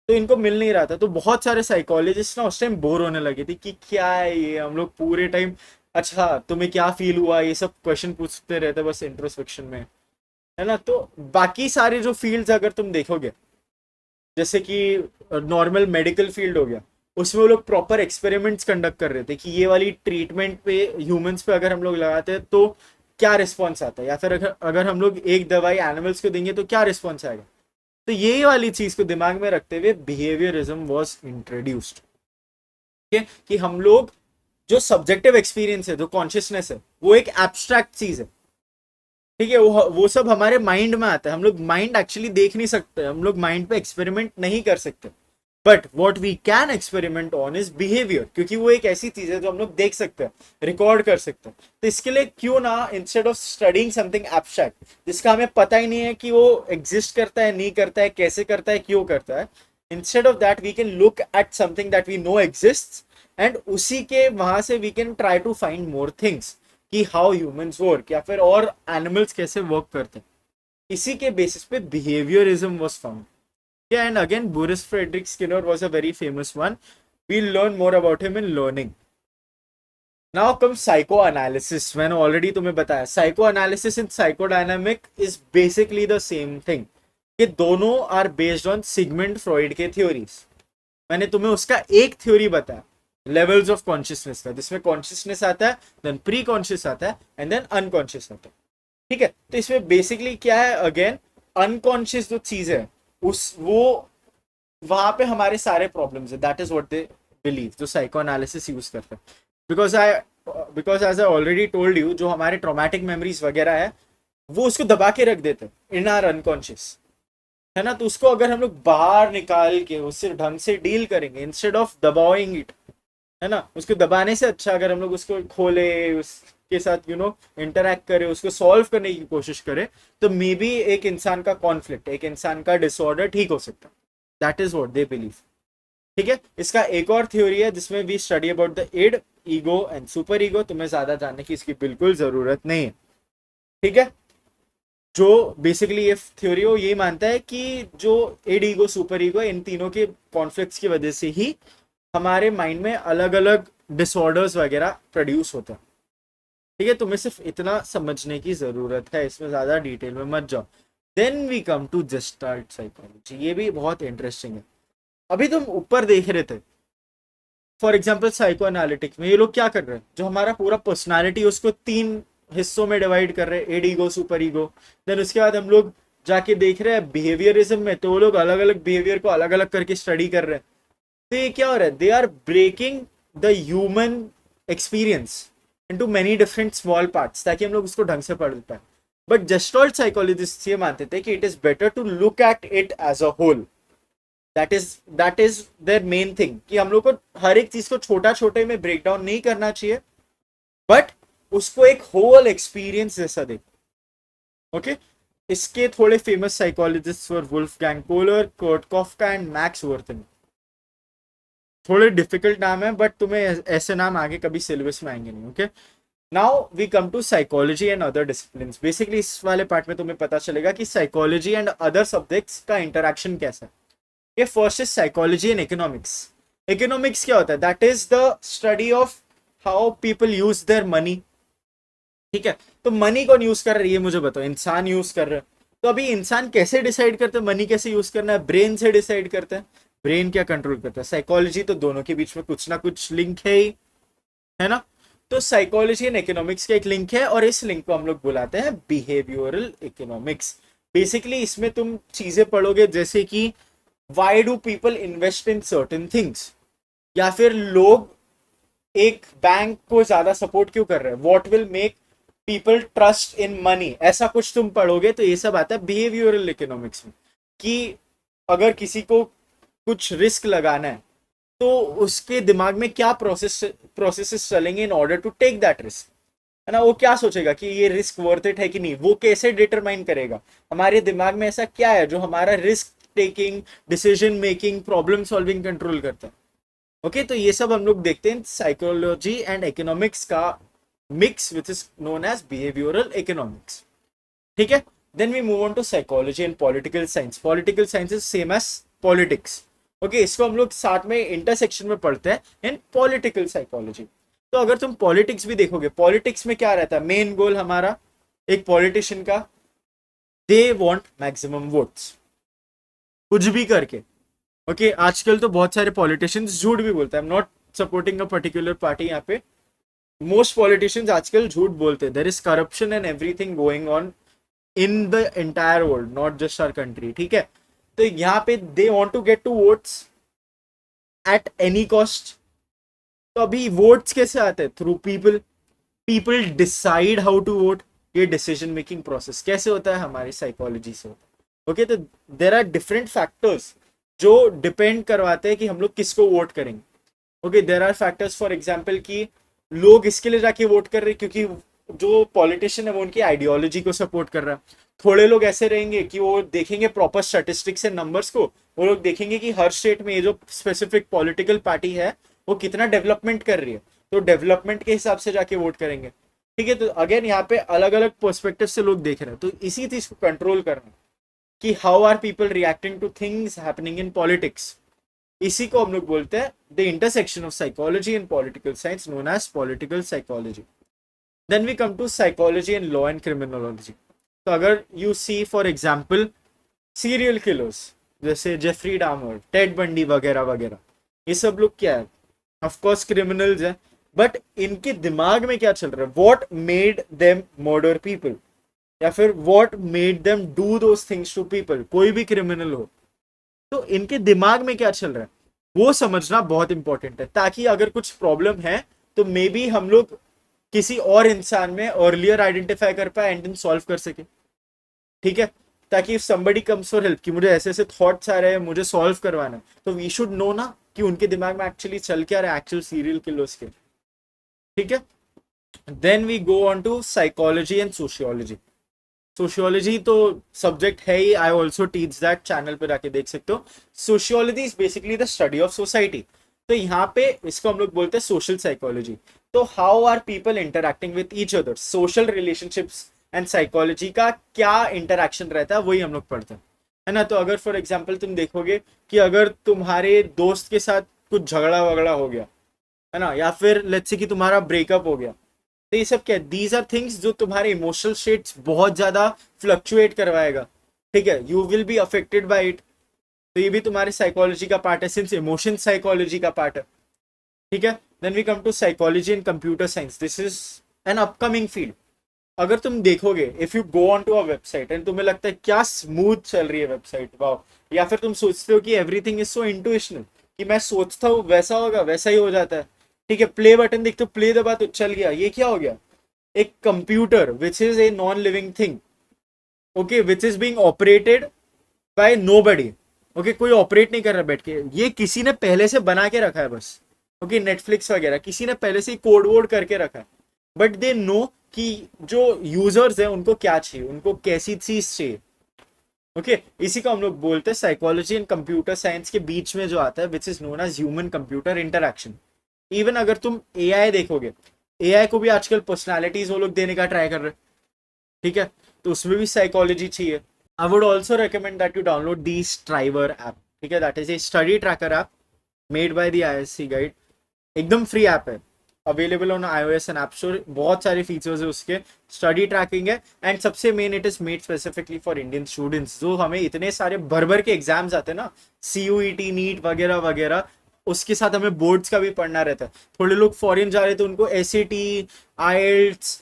तो इनको मिल नहीं रहा था, तो बहुत सारे साइकोलॉजिस्ट ना उस टाइम बोर होने लगे थे कि क्या है ये, हम लोग पूरे टाइम अच्छा तुम्हें क्या फील हुआ, ये सब क्वेश्चन पूछते रहते बस इंट्रोस्पेक्शन में, है ना। तो बाकी सारे जो फील्ड्स अगर तुम देखोगे, जैसे कि नॉर्मल मेडिकल फील्ड हो गया, उसमें वो लोग प्रॉपर एक्सपेरिमेंट्स कंडक्ट कर रहे थे कि ये वाली ट्रीटमेंट पे ह्यूमंस पे अगर हम लोग लगाते हैं तो क्या रिस्पॉन्स आता है, या फिर अगर हम लोग एक दवाई एनिमल्स को देंगे तो क्या रिस्पॉन्स आएगा। तो ये वाली चीज को दिमाग में रखते हुए बिहेवियरिज्म वाज इंट्रोड्यूस्ड, कि हम लोग जो सब्जेक्टिव एक्सपीरियंस है, जो कॉन्शियसनेस है, वो एक एब्स्ट्रैक्ट चीज है। ठीक है, वो सब हमारे माइंड में आता है, हम लोग माइंड एक्चुअली देख नहीं सकते, हम लोग माइंड पे एक्सपेरिमेंट नहीं कर सकते, but what we can experiment on is behaviour, क्योंकि वो एक ऐसी चीज है जो हम लोग देख सकते हैं, रिकॉर्ड कर सकते हैं। तो इसके लिए क्यों ना, instead of studying something abstract जिसका हमें पता ही नहीं है कि वो एग्जिस्ट करता है, नहीं करता है, कैसे करता है, क्यों करता है, instead of that we can look at something that we know exist, and उसी के वहां से we can try to find more things कि हाउ ह्यूमंस वर्क, या फिर और एनिमल्स कैसे वर्क करते हैं। इसी के बेसिस पे behaviourism was found. Yeah, and again, Boris Frederick Skinner was a very famous one. We'll learn more about him in learning. Now comes psychoanalysis. मैंने already तुम्हें बताया, psychoanalysis and psychodynamic is basically the same thing. ये दोनों are based on Sigmund Freud के theories. मैंने तुम्हें उसका एक थ्योरी बताया, लेवल्स ऑफ कॉन्शियसनेस का, जिसमें कॉन्शियसनेस आता है, देन प्री कॉन्शियस आता है, एंड देन अनकॉन्शियस आता है। ठीक है, तो इसमें बेसिकली क्या है, अगेन अनकॉन्शियस जो चीज है, उस वहां पे हमारे सारे प्रॉब्लम्स है, that is what they believe, जो साइको एनालिसिस यूज करते हैं। Because as I already told you, जो हमारे ट्रॉमेटिक मेमोरीज वगैरह है वो उसको दबा के रख देते हैं इन आर अनकॉन्शियस, है ना। तो उसको अगर हम लोग बाहर निकाल के उससे ढंग से डील करेंगे इंस्टेड ऑफ दबाइंग इट, है ना, उसको दबाने से अच्छा अगर हम लोग उसको खोले, उसके साथ इंटरेक्ट करें, उसको सॉल्व करने की कोशिश करें, तो मे बी एक इंसान का कॉन्फ्लिक्ट, एक इंसान का डिसऑर्डर ठीक हो सकता है। That is what they believe. ठीक है, इसका एक और थ्योरी है जिसमें we study about the id, ego and super ego. तुम्हें ज्यादा जानने की इसकी बिल्कुल जरूरत नहीं है। ठीक है, जो बेसिकली ये थ्योरी हो ये मानता है कि जो इड, ईगो, सुपर ईगो, इन तीनों के कॉन्फ्लिक्ट्स की वजह से ही हमारे माइंड में अलग अलग डिसऑर्डर्स वगैरह प्रोड्यूस होते हैं। ठीक है, तुम्हें सिर्फ इतना समझने की जरूरत है, इसमें ज्यादा डिटेल में मत जाओ। Then we come to gestalt psychology. ये भी बहुत इंटरेस्टिंग है। अभी तुम ऊपर देख रहे थे, फॉर एग्जाम्पल साइको एनालिटिक्स में ये लोग क्या कर रहे हैं, जो हमारा पूरा पर्सनालिटी उसको 3 हिस्सों में डिवाइड कर रहे हैं, id, ego, super ego. Then उसके बाद हम लोग जाके देख रहे हैं बिहेवियरिज्म में, तो वो लोग अलग अलग बिहेवियर को अलग अलग करके स्टडी कर रहे हैं। तो ये क्या हो रहा है, they are breaking the human experience into many different small parts, ताकि हम लोग उसको ढंग से पढ़ पाए। बट जेस्टॉल्ट साइकोलॉजिस्ट ये मानते थे कि it is better to look at it as a whole. That is their main thing, कि हम लोग को हर एक चीज को छोटा छोटे में ब्रेक डाउन नहीं करना चाहिए, बट उसको एक होल एक्सपीरियंस जैसा देखो। ओके, इसके थोड़े famous psychologist were Wolfgang Kohler, Kurt Koffka and Max Wertheimer. थोड़े डिफिकल्ट नाम है, बट तुम्हें ऐसे नाम आगे कभी सिलेबस में आएंगे नहीं। Okay, now we come to psychology and other discipline. Basically इस वाले पार्ट में तुम्हें पता चलेगा कि साइकोलॉजी एंड अदर सब्जेक्ट्स का इंटरेक्शन कैसा है। ये first is psychology and economics. Economics क्या होता है, that is the study of how people use their money. ठीक है, तो मनी कौन यूज कर रही है मुझे बताओ, इंसान यूज कर रहे हैं। तो अभी इंसान कैसे डिसाइड करते हैं मनी कैसे यूज करना है, ब्रेन से डिसाइड करते हैं। ब्रेन क्या कंट्रोल करता है, साइकोलॉजी। तो दोनों के बीच में कुछ ना कुछ लिंक है ना। तो साइकोलॉजी एंड इकोनॉमिक्स का एक लिंक है, और इस लिंक को हम लोग बुलाते हैं बिहेवियरल इकोनॉमिक्स। बेसिकली इसमें तुम चीजें पढ़ोगे जैसे कि why do people invest in certain things, या फिर लोग एक बैंक को ज्यादा सपोर्ट क्यों कर रहे हैं, what will make people trust in money, ऐसा कुछ तुम पढ़ोगे। तो ये सब आता है बिहेवियरल इकोनॉमिक्स में, कि अगर किसी को कुछ रिस्क लगाना है तो उसके दिमाग में क्या प्रोसेसेस चलेंगे in order to take that risk, है ना। वो क्या सोचेगा कि ये रिस्क वर्थ इट है कि नहीं, वो कैसे डिटरमाइन करेगा। हमारे दिमाग में ऐसा क्या है जो हमारा risk taking, decision making, problem solving control करता है। ओके, तो ये सब हम लोग देखते हैं साइकोलॉजी एंड इकोनॉमिक्स का mix, which is known as behavioural economics. ठीक है, then we move on to psychology and political science. Political science is same as politics. Okay, इसको हम लोग साथ में इंटरसेक्शन में पढ़ते हैं इन पॉलिटिकल साइकोलॉजी। तो अगर तुम पॉलिटिक्स भी देखोगे, पॉलिटिक्स में क्या रहता है, मेन गोल हमारा एक पॉलिटिशियन का, दे वांट मैक्सिमम वोट्स, कुछ भी करके। ओके, आजकल तो बहुत सारे पॉलिटिशियंस झूठ भी बोलते हैं। I am not supporting a particular party यहाँ पे। मोस्ट पॉलिटिशियंस आजकल झूठ बोलते हैं। There is corruption and everything going on in the entire world, not just our country. ठीक है, तो यहाँ पे they want to get to votes at any cost. तो अभी वोट्स कैसे आते हैं, through people. People decide how to vote. ये डिसीजन मेकिंग प्रोसेस कैसे होता है, हमारी साइकोलॉजी से होता है। ओके, तो देर आर डिफरेंट फैक्टर्स जो डिपेंड करवाते हैं कि हम लोग किसको वोट करेंगे। Okay, there are factors, for example कि लोग इसके लिए जाके वोट कर रहे हैं क्योंकि जो पॉलिटिशियन है वो उनकी आइडियोलॉजी को सपोर्ट कर रहा है। थोड़े लोग ऐसे रहेंगे कि वो देखेंगे प्रॉपर स्टैटिस्टिक्स एंड नंबर्स को, वो लोग देखेंगे कि हर स्टेट में ये जो स्पेसिफिक पॉलिटिकल पार्टी है वो कितना डेवलपमेंट कर रही है, तो डेवलपमेंट के हिसाब से जाके वोट करेंगे। ठीक है, तो अगेन यहाँ पे अलग अलग पर्सपेक्टिव से लोग देख रहे हैं, तो इसी चीज को कंट्रोल करना कि how are people reacting to things happening in politics. इसी को हम लोग बोलते हैं the intersection of psychology and political science, known as political psychology. Then we come to psychology and law and criminology. तो अगर you see for example serial killers जैसे Jeffrey Dahmer, Ted Bundy वगैरह वगैरह, ये सब लोग क्या है, ऑफकोर्स क्रिमिनल्स है, बट इनके दिमाग में क्या चल रहा है, what made them murder people, या फिर what made them do those things to people. कोई भी क्रिमिनल हो, तो इनके दिमाग में क्या चल रहा है वो समझना बहुत इंपॉर्टेंट है, ताकि अगर कुछ प्रॉब्लम है तो मे बी हम लोग किसी और इंसान में अर्लियर आइडेंटिफाई कर पाए एंड देन सॉल्व कर सके। ठीक है, ताकि if somebody comes for help कि मुझे ऐसे ऐसे थॉट्स आ रहे हैं, मुझे सॉल्व करवाना है, तो वी शुड नो ना कि उनके दिमाग में एक्चुअली चल क्या रहा है एक्चुअल सीरियल किलर्स के। ठीक है, then we go on to psychology and sociology. Sociology तो सब्जेक्ट है ही, I also teach that, channel पे जाके देख सकते हो। Sociology is basically the study of society. तो यहाँ पे इसको हम लोग बोलते हैं सोशल साइकोलॉजी। तो how are people interacting with each other, social relationships and psychology का क्या इंटरैक्शन रहता है वही हम लोग पढ़ते हैं, है ना। तो अगर फॉर एग्जाम्पल तुम देखोगे कि अगर तुम्हारे दोस्त के साथ कुछ झगड़ा वगड़ा हो गया, है ना, या फिर लेट्स से कि तुम्हारा ब्रेकअप हो गया, तो ये सब क्या, दीज आर थिंग्स जो तुम्हारे इमोशनल स्टेट्स बहुत ज्यादा फ्लक्चुएट करवाएगा। ठीक है, you will be affected by it. तो ये भी तुम्हारे साइकोलॉजी का पार्ट है, सिंस इमोशन साइकोलॉजी का पार्ट है। ठीक है, then we come to psychology and computer science. This is an upcoming field. अगर तुम देखोगे, if you go on to a website एंड तुम्हें लगता है क्या स्मूथ चल रही है वेबसाइट, वाओ, या फिर तुम सोचते हो कि एवरीथिंग इज सो इंटुइशनल, कि मैं सोचता हूँ वैसा होगा वैसा ही हो जाता है। ठीक है, प्ले बटन देखते हो, प्ले दबा तो चल गया, ये क्या हो गया, एक computer which is a non living thing, okay, which is being operated by nobody. Okay, कोई ऑपरेट नहीं कर रहा बैठ के, ये किसी ने पहले से बना के रखा है बस। ओके, नेटफ्लिक्स वगैरह किसी ने पहले से कोड वोड करके रखा है, बट दे नो कि जो यूजर्स है उनको क्या चाहिए, उनको कैसी चीज चाहिए। ओके, इसी को हम लोग बोलते हैं साइकोलॉजी एंड कंप्यूटर साइंस के बीच में जो आता है, which is known as human computer interaction. Even अगर तुम एआई देखोगे, एआई को भी आजकल पर्सनालिटीज वो लोग देने का ट्राई कर रहे हैं। ठीक है, तो उसमें भी साइकोलॉजी चाहिए। I would also recommend that you download the striver app. ठीक है, that is A study tracker app made by the ISC guide. एकदम फ्री ऐप है, available on iOS and app store. बहुत सारे फीचर्स है उसके, study trekking है, and सबसे main it is made specifically for Indian students, जो हमें इतने सारे भर भर के एग्जाम्स आते हैं ना, CUET, नीट वगैरह वगैरह, उसके साथ हमें बोर्ड्स का भी पढ़ना रहता है। थोड़े लोग फॉरेन जा रहे तो उनको SAT, IELTS,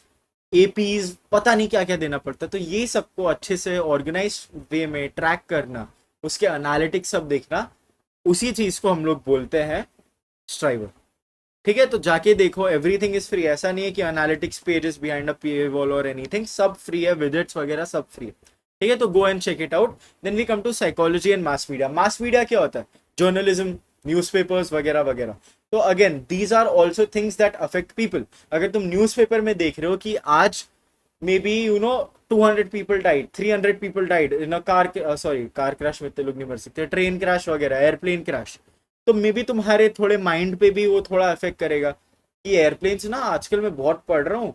APs, पता नहीं क्या क्या देना पड़ता है। तो ये सबको अच्छे से ऑर्गेनाइज वे में ट्रैक करना, उसके एनालिटिक्स सब देखना, उसी चीज को हम लोग बोलते हैं स्ट्राइवर। ठीक है, तो जाके देखो, एवरीथिंग इज फ्री। ऐसा नहीं है कि analytics pages behind a paywall और एनीथिंग, सब फ्री है, विजेट्स वगैरह सब फ्री है। ठीक है, तो go and check it out. Then we come to psychology and mass media. Mass media क्या होता है, जर्नलिज्म, न्यूज़पेपर्स वगैरह वगैरह। तो again these are also things that affect people. अगर तुम न्यूज़पेपर में देख रहे हो कि आज maybe 200 people died, 300 people died in a car, sorry car crash में इतने लोग नहीं मर सकते, ट्रेन क्रैश वगैरह, एयरप्लेन क्रैश, तो मे बी तुम्हारे थोड़े माइंड पे भी वो थोड़ा अफेक्ट करेगा कि एयरप्लेन्स ना, आजकल मैं बहुत पढ़ रहा हूँ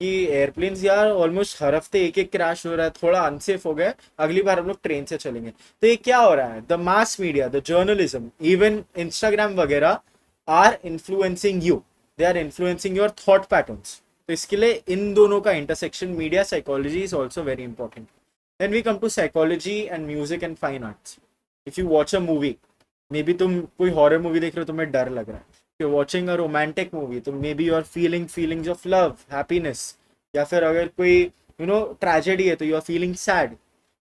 कि एयरप्लेन्स यार ऑलमोस्ट हर हफ्ते एक एक क्रैश हो रहा है, थोड़ा अनसेफ हो गया, अगली बार हम लोग ट्रेन से चलेंगे। तो ये क्या हो रहा है, the mass media, the journalism, even Instagram वगैरह are influencing you, they are influencing your thought patterns. तो इसके लिए इन दोनों का intersection, media psychology, is also very important. Then we come to psychology and music and fine arts. If you watch a movie, maybe तुम कोई horror movie देख रहे हो, तुम्हें डर लग रहा है, you watching a romantic movie, तो maybe you are feeling feelings of love, happiness, या फिर अगर कोई ट्रेजेडी है तो you are feeling sad.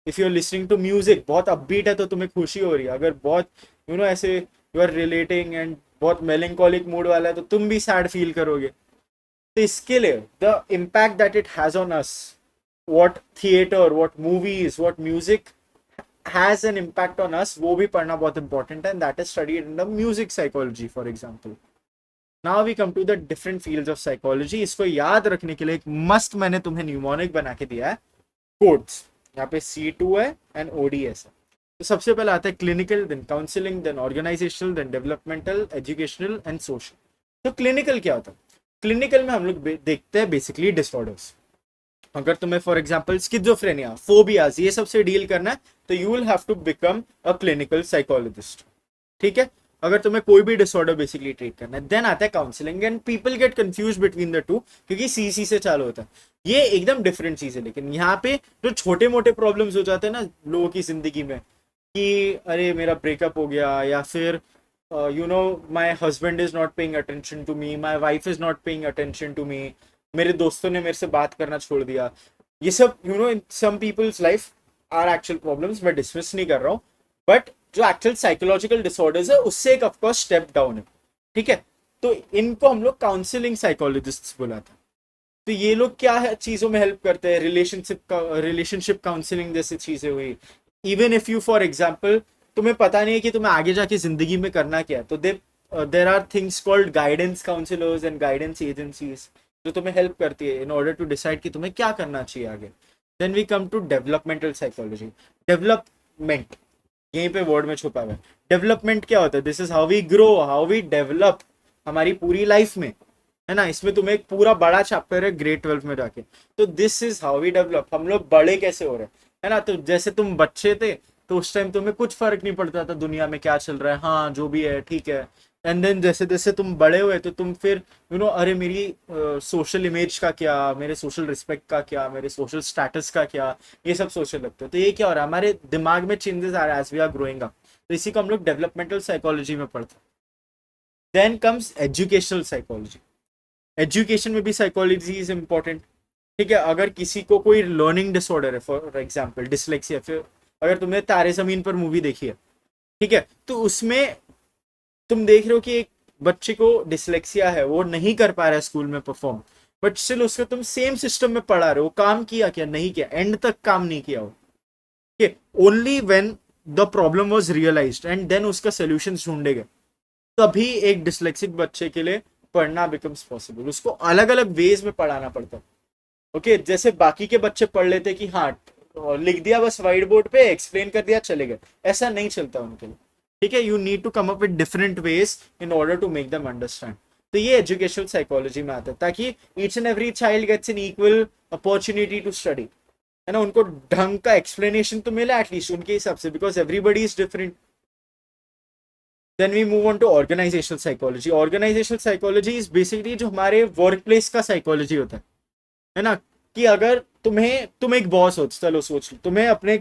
If you are listening to music, बहुत अपबीट है तो तुम्हें खुशी हो रही है, अगर बहुत ऐसे यू आर रिलेटिंग एंड बहुत मेलेंकोलिक मूड वाला है तो तुम भी सैड फील करोगे। तो इसके लिए the impact that it has on us, what theater, what movies, what music has an impact on us, वो भी पढ़ना बहुत important है, and that is studied in the music psychology for example. Now we come to the different fields of psychology. इसको याद रखने के लिए एक मस्त मैंने तुम्हें न्यूमोनिक बना के दिया है, कोड्स। यहाँ पे C2 है एंड ODS है। तो सबसे पहले आता है clinical, then counselling, then organisational, then developmental, educational and social. तो क्लिनिकल क्या होता है, क्लिनिकल में हम लोग देखते हैं बेसिकली डिसऑर्डर्स। अगर तुम्हें फॉर एग्जांपल स्किज़ोफ्रेनिया, फोबियाज, ये सबसे डील करना है तो you will have to become a clinical psychologist. ठीक है, अगर तुम्हें कोई भी डिसऑर्डर बेसिकली ट्रीट करना है, देन आता है counselling. And people get confuse between the two, क्योंकि CC से चालू होता है, ये एकदम डिफरेंट चीज है। लेकिन यहाँ पे जो छोटे मोटे प्रॉब्लम्स हो जाते हैं ना लोगों की जिंदगी में, कि अरे मेरा ब्रेकअप हो गया, या फिर my husband is not paying attention to me, my wife is not paying attention to me, मेरे दोस्तों ने मेरे से बात करना छोड़ दिया, ये सब in some people's life are actual problems. मैं डिसमिस नहीं कर रहा हूँ, बट जो एक्चुअल साइकोलॉजिकल डिसऑर्डर्स है उससे एक ऑफकोर्स स्टेप डाउन है, ठीक है। तो इनको हम लोग काउंसलिंग साइकोलॉजिस्ट बुलाते हैं। तो ये लोग क्या है चीजों में हेल्प करते हैं, रिलेशनशिप काउंसलिंग जैसी चीजें हुई। Even if you for example तुम्हें पता नहीं है कि तुम्हें आगे जाके जिंदगी में करना क्या है, तो there are things called guidance counsellors and guidance agencies जो तुम्हें हेल्प करती है इन ऑर्डर टू डिसाइड कि तुम्हें क्या करना चाहिए आगे। Then we come to developmental psychology. Development यहीं पे वर्ड में छुपा हुआ है। डेवलपमेंट क्या होता है? This is how we grow, how we develop हमारी पूरी लाइफ में, है ना। इसमें तुम्हें एक पूरा बड़ा चैप्टर है ग्रेड 12 में जाके। तो this is how we develop, हम लोग बड़े कैसे हो रहे हैं, है ना। तो जैसे तुम बच्चे थे तो उस टाइम तुम्हें कुछ फर्क नहीं पड़ता था दुनिया में क्या चल रहा है, हाँ जो भी है ठीक है। एंड देन जैसे जैसे तुम बड़े हुए तो तुम फिर अरे मेरी सोशल इमेज का क्या, मेरे सोशल रिस्पेक्ट का क्या, मेरे सोशल स्टेटस का क्या, ये सब सोचने लगते हो। तो ये क्या हो रहा है, हमारे दिमाग में चेंजेस आ रहा है as we are growing up. तो इसी को हम लोग डेवलपमेंटल साइकोलॉजी में पढ़ते हैं। Then comes educational psychology. Education में भी साइकोलॉजी इज इम्पोर्टेंट, ठीक है। अगर किसी को कोई लर्निंग डिसऑर्डर है, फॉर एग्जाम्पल डिसलेक्सिया, फिर अगर तुमने तारे जमीन पर मूवी देखी है, ठीक है, तो उसमें तुम देख रहे हो कि एक बच्चे को डिसलेक्सिया है, वो नहीं कर पा रहा है स्कूल में परफॉर्म, बट स्टिल उसको तुम सेम सिस्टम में पढ़ा रहे हो। काम किया क्या? नहीं किया, एंड तक काम नहीं किया हो, ठीक है। Only when the problem was realised and then उसका सोल्यूशन ढूंढे गए, तभी एक डिसलेक्सिक बच्चे के लिए पढ़ना बिकम्स पॉसिबल। उसको अलग अलग वेज में पढ़ाना पड़ता है, ओके। जैसे बाकी के बच्चे पढ़ लेते कि हाँ लिख दिया बस व्हाइट बोर्ड पे, एक्सप्लेन कर दिया चले गए, ऐसा नहीं चलता उनके लिए, ठीक है। You need to come up with different ways in order to make them understand. तो ये एजुकेशनल साइकोलॉजी में आता है, ताकि each and every child gets an equal opportunity to study, है ना। उनको ढंग का एक्सप्लेनेशन तो मिला एटलीस्ट उनके हिसाब से, because everybody is different. Then we move on to organisational psychology. Organisational psychology is basically जो हमारे वर्क प्लेस का साइकोलॉजी होता है ना। कि अगर तुम एक बॉस हो, चलो सोच लो, तुम्हें अपने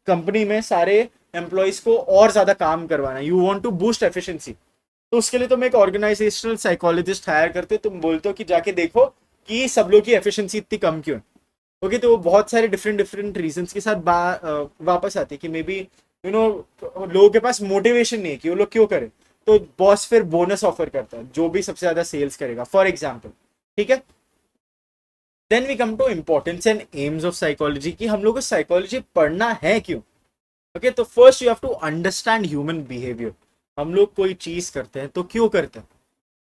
कंपनी में सारे एम्प्लॉयज को और ज्यादा काम करवाना है, you want to boost efficiency, तो उसके लिए तुम एक ऑर्गेनाइजेशनल साइकोलॉजिस्ट हायर करते हो। तुम बोलते हो कि जाके देखो कि सब लोग की एफिशिएंसी इतनी कम क्यों है, ओके। तो वो बहुत सारे डिफरेंट डिफरेंट रीजंस के साथ वापस आती है कि मे बी लोगों के पास मोटिवेशन नहीं है कि वो लोग क्यों करें। तो बॉस फिर बोनस ऑफर करता है जो भी सबसे ज्यादा सेल्स करेगा, फॉर एग्जाम्पल, ठीक है। Then we come to importance and aims of psychology, कि हम लोग को साइकोलॉजी पढ़ना है क्यों, ओके। तो first you have to understand human behaviour. हम लोग कोई चीज करते हैं तो क्यों करते हैं,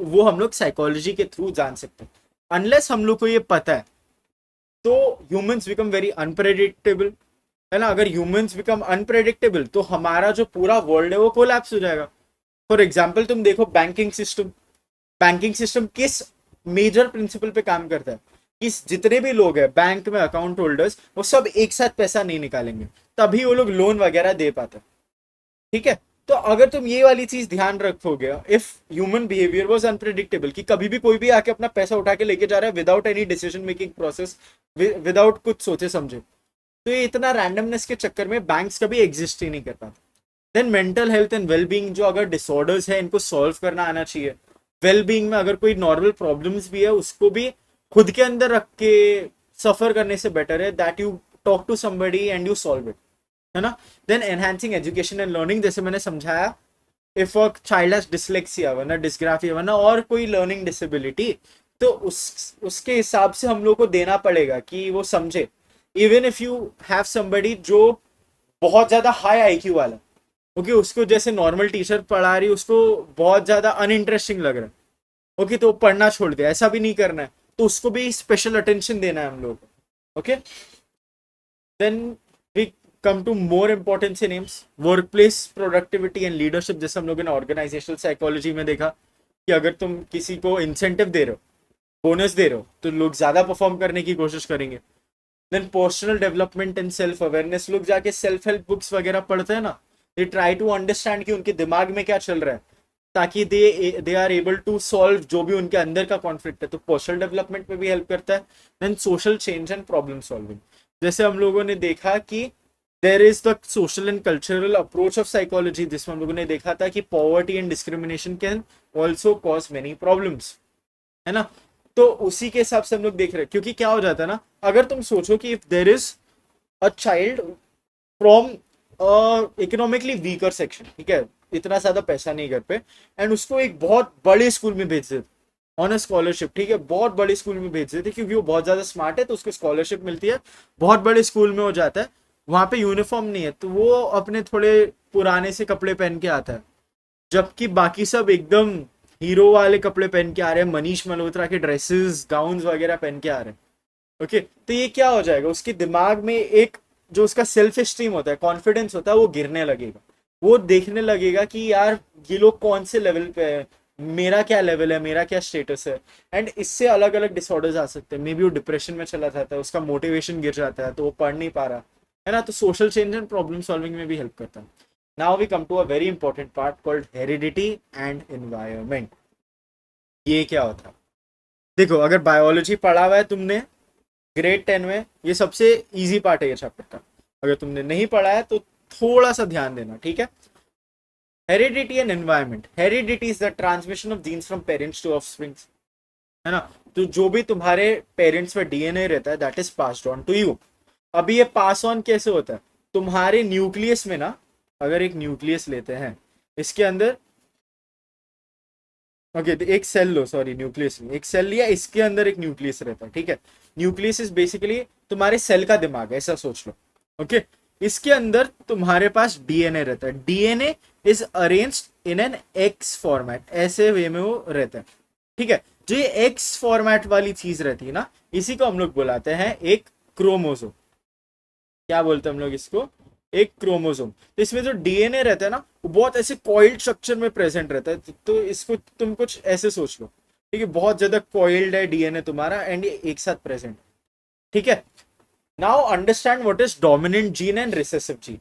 वो हम लोग साइकोलॉजी के थ्रू जान सकते हैं। अनलेस हम लोग को ये पता है तो ह्यूमंस बिकम वेरी अनप्रेडिक्टेबल, है ना। अगर ह्यूमंस बिकम अनप्रेडिक्टेबल तो हमारा जो पूरा वर्ल्ड है वो कोलैप्स हो जाएगा। फॉर एग्जाम्पल तुम देखो बैंकिंग सिस्टम। बैंकिंग सिस्टम किस मेजर प्रिंसिपल पे काम करता है कि जितने भी लोग हैं बैंक में अकाउंट होल्डर्स, वो सब एक साथ पैसा नहीं निकालेंगे, तभी वो लोग लोन वगैरह दे पाते हैं, ठीक है। तो अगर तुम ये वाली चीज ध्यान रखोगे, if human behaviour was unpredictable, कि कभी भी कोई भी आके अपना पैसा उठा के लेके जा रहा है without any decision making process, without कुछ सोचे समझे, तो ये इतना रैंडमनेस के चक्कर में बैंक्स कभी एग्जिस्ट ही नहीं कर पाते। Then mental health and wellbeing, जो अगर डिसऑर्डर्स है इनको सॉल्व करना आना चाहिए। वेलबींग में अगर कोई नॉर्मल प्रॉब्लम्स भी है उसको भी खुद के अंदर रख के सफर करने से बेटर है that you talk to somebody and you solve it, है ना। Then enhancing education and learning, जैसे मैंने समझाया, if a child has dyslexia वरना डिस्ग्राफिया वरना और कोई लर्निंग डिसेबिलिटी, तो उसके हिसाब से हम लोग को देना पड़ेगा कि वो समझे। Even if you have somebody जो बहुत ज्यादा हाई आईक्यू वाला, ओके, उसको जैसे नॉर्मल टीचर पढ़ा रही उसको बहुत ज्यादा अनइंटरेस्टिंग लग रहा है, ओके, तो पढ़ना छोड़ दिया, ऐसा भी नहीं करना है, तो उसको भी स्पेशल अटेंशन देना है हम लोग को, okay. Then we come to more importance in aims, workplace productivity and leadership. जैसे हम लोगों ने ऑर्गेनाइजेशनल साइकोलॉजी में देखा कि अगर तुम किसी को इंसेंटिव दे रहे हो, बोनस दे रहे हो, तो लोग ज्यादा परफॉर्म करने की कोशिश करेंगे। Then personal development and self awareness, लोग जाके सेल्फ हेल्प बुक्स वगैरह पढ़ते हैं ना, दे ट्राई टू अंडरस्टैंड कि उनके दिमाग में क्या चल रहा है, ताकि they are able to solve जो भी उनके अंदर का कॉन्फ्लिक्ट है। तो पर्सनल डेवलपमेंट में भी हेल्प करता है। Then social change and problem solving, जैसे हम लोगों ने देखा कि there is the social and cultural approach of psychology, जिसमें हम लोगों ने देखा था कि poverty and discrimination can also cause many problems, है ना। तो उसी के हिसाब से हम लोग देख रहे हैं, क्योंकि क्या हो जाता है ना, अगर तुम सोचो कि if there is a child from economically weaker section, ठीक है, इतना ज्यादा पैसा नहीं घर पे, एंड उसको एक बहुत बड़े स्कूल में भेज देते ऑन अ स्कॉलरशिप, ठीक है, बहुत बड़े स्कूल में भेज देते क्योंकि वो बहुत ज्यादा स्मार्ट है, तो उसको स्कॉलरशिप मिलती है, बहुत बड़े स्कूल में हो जाता है, वहां पे यूनिफॉर्म नहीं है तो वो अपने थोड़े पुराने से कपड़े पहन के आता है, जबकि बाकी सब एकदम हीरो वाले कपड़े पहन के आ रहे हैं, मनीष मल्होत्रा के ड्रेसेस गाउन्स वगैरह पहन के आ रहे हैं। ओके, तो ये क्या हो जाएगा, उसके दिमाग में एक जो उसका सेल्फ एस्टीम होता है, कॉन्फिडेंस होता है, वो गिरने लगेगा, वो देखने लगेगा कि यार ये लोग कौन से लेवल पे है, मेरा क्या लेवल है, मेरा क्या स्टेटस है, एंड इससे अलग अलग डिसऑर्डर्स आ सकते हैं, मे बी वो डिप्रेशन में चला जाता है, उसका मोटिवेशन गिर जाता है, तो वो पढ़ नहीं पा रहा है ना, तो social change and problem solving में भी हेल्प करता है। Now we come to a very important part called heredity and environment. ये क्या होता है, देखो अगर बायोलॉजी पढ़ा हुआ है तुमने ग्रेड 10 में, ये सबसे इजी पार्ट है ये चैप्टर का, अगर तुमने नहीं पढ़ा है तो थोड़ा सा ध्यान देना, ठीक है। Heredity and environment, heredity is the transmission of genes from parents to offsprings, है ना, तो जो भी तुम्हारे पेरेंट्स में डीएनए रहता है that is passed on to you. अभी ये पास ऑन कैसे होता है, तुम्हारे न्यूक्लियस में ना, अगर एक न्यूक्लियस लेते हैं, इसके अंदर ओके तो एक सेल लो, सॉरी न्यूक्लियस नहीं, एक सेल लिया, इसके अंदर एक न्यूक्लियस रहता है, ठीक है, न्यूक्लियस इज बेसिकली तुम्हारे सेल का दिमाग है, ऐसा सोच लो। ओके, इसके अंदर तुम्हारे पास डीएनए रहता है, DNA is arranged in an x format, ऐसे वे में वो रहता है, ठीक है। जो ये एक्स फॉर्मेट वाली चीज रहती है ना, इसी को हम लोग बुलाते हैं एक क्रोमोसोम। क्या बोलते हैं हम लोग इसको, एक क्रोमोसोम। तो इसमें जो डीएनए रहता है ना, वो बहुत ऐसे कॉइल्ड स्ट्रक्चर में प्रेजेंट रहता है, तो इसको तुम कुछ ऐसे सोच लो, ठीक है, बहुत ज्यादा कॉइल्ड है डीएनए तुम्हारा, एंड ये एक साथ प्रेजेंट, ठीक है। Now understand what is dominant gene and recessive gene.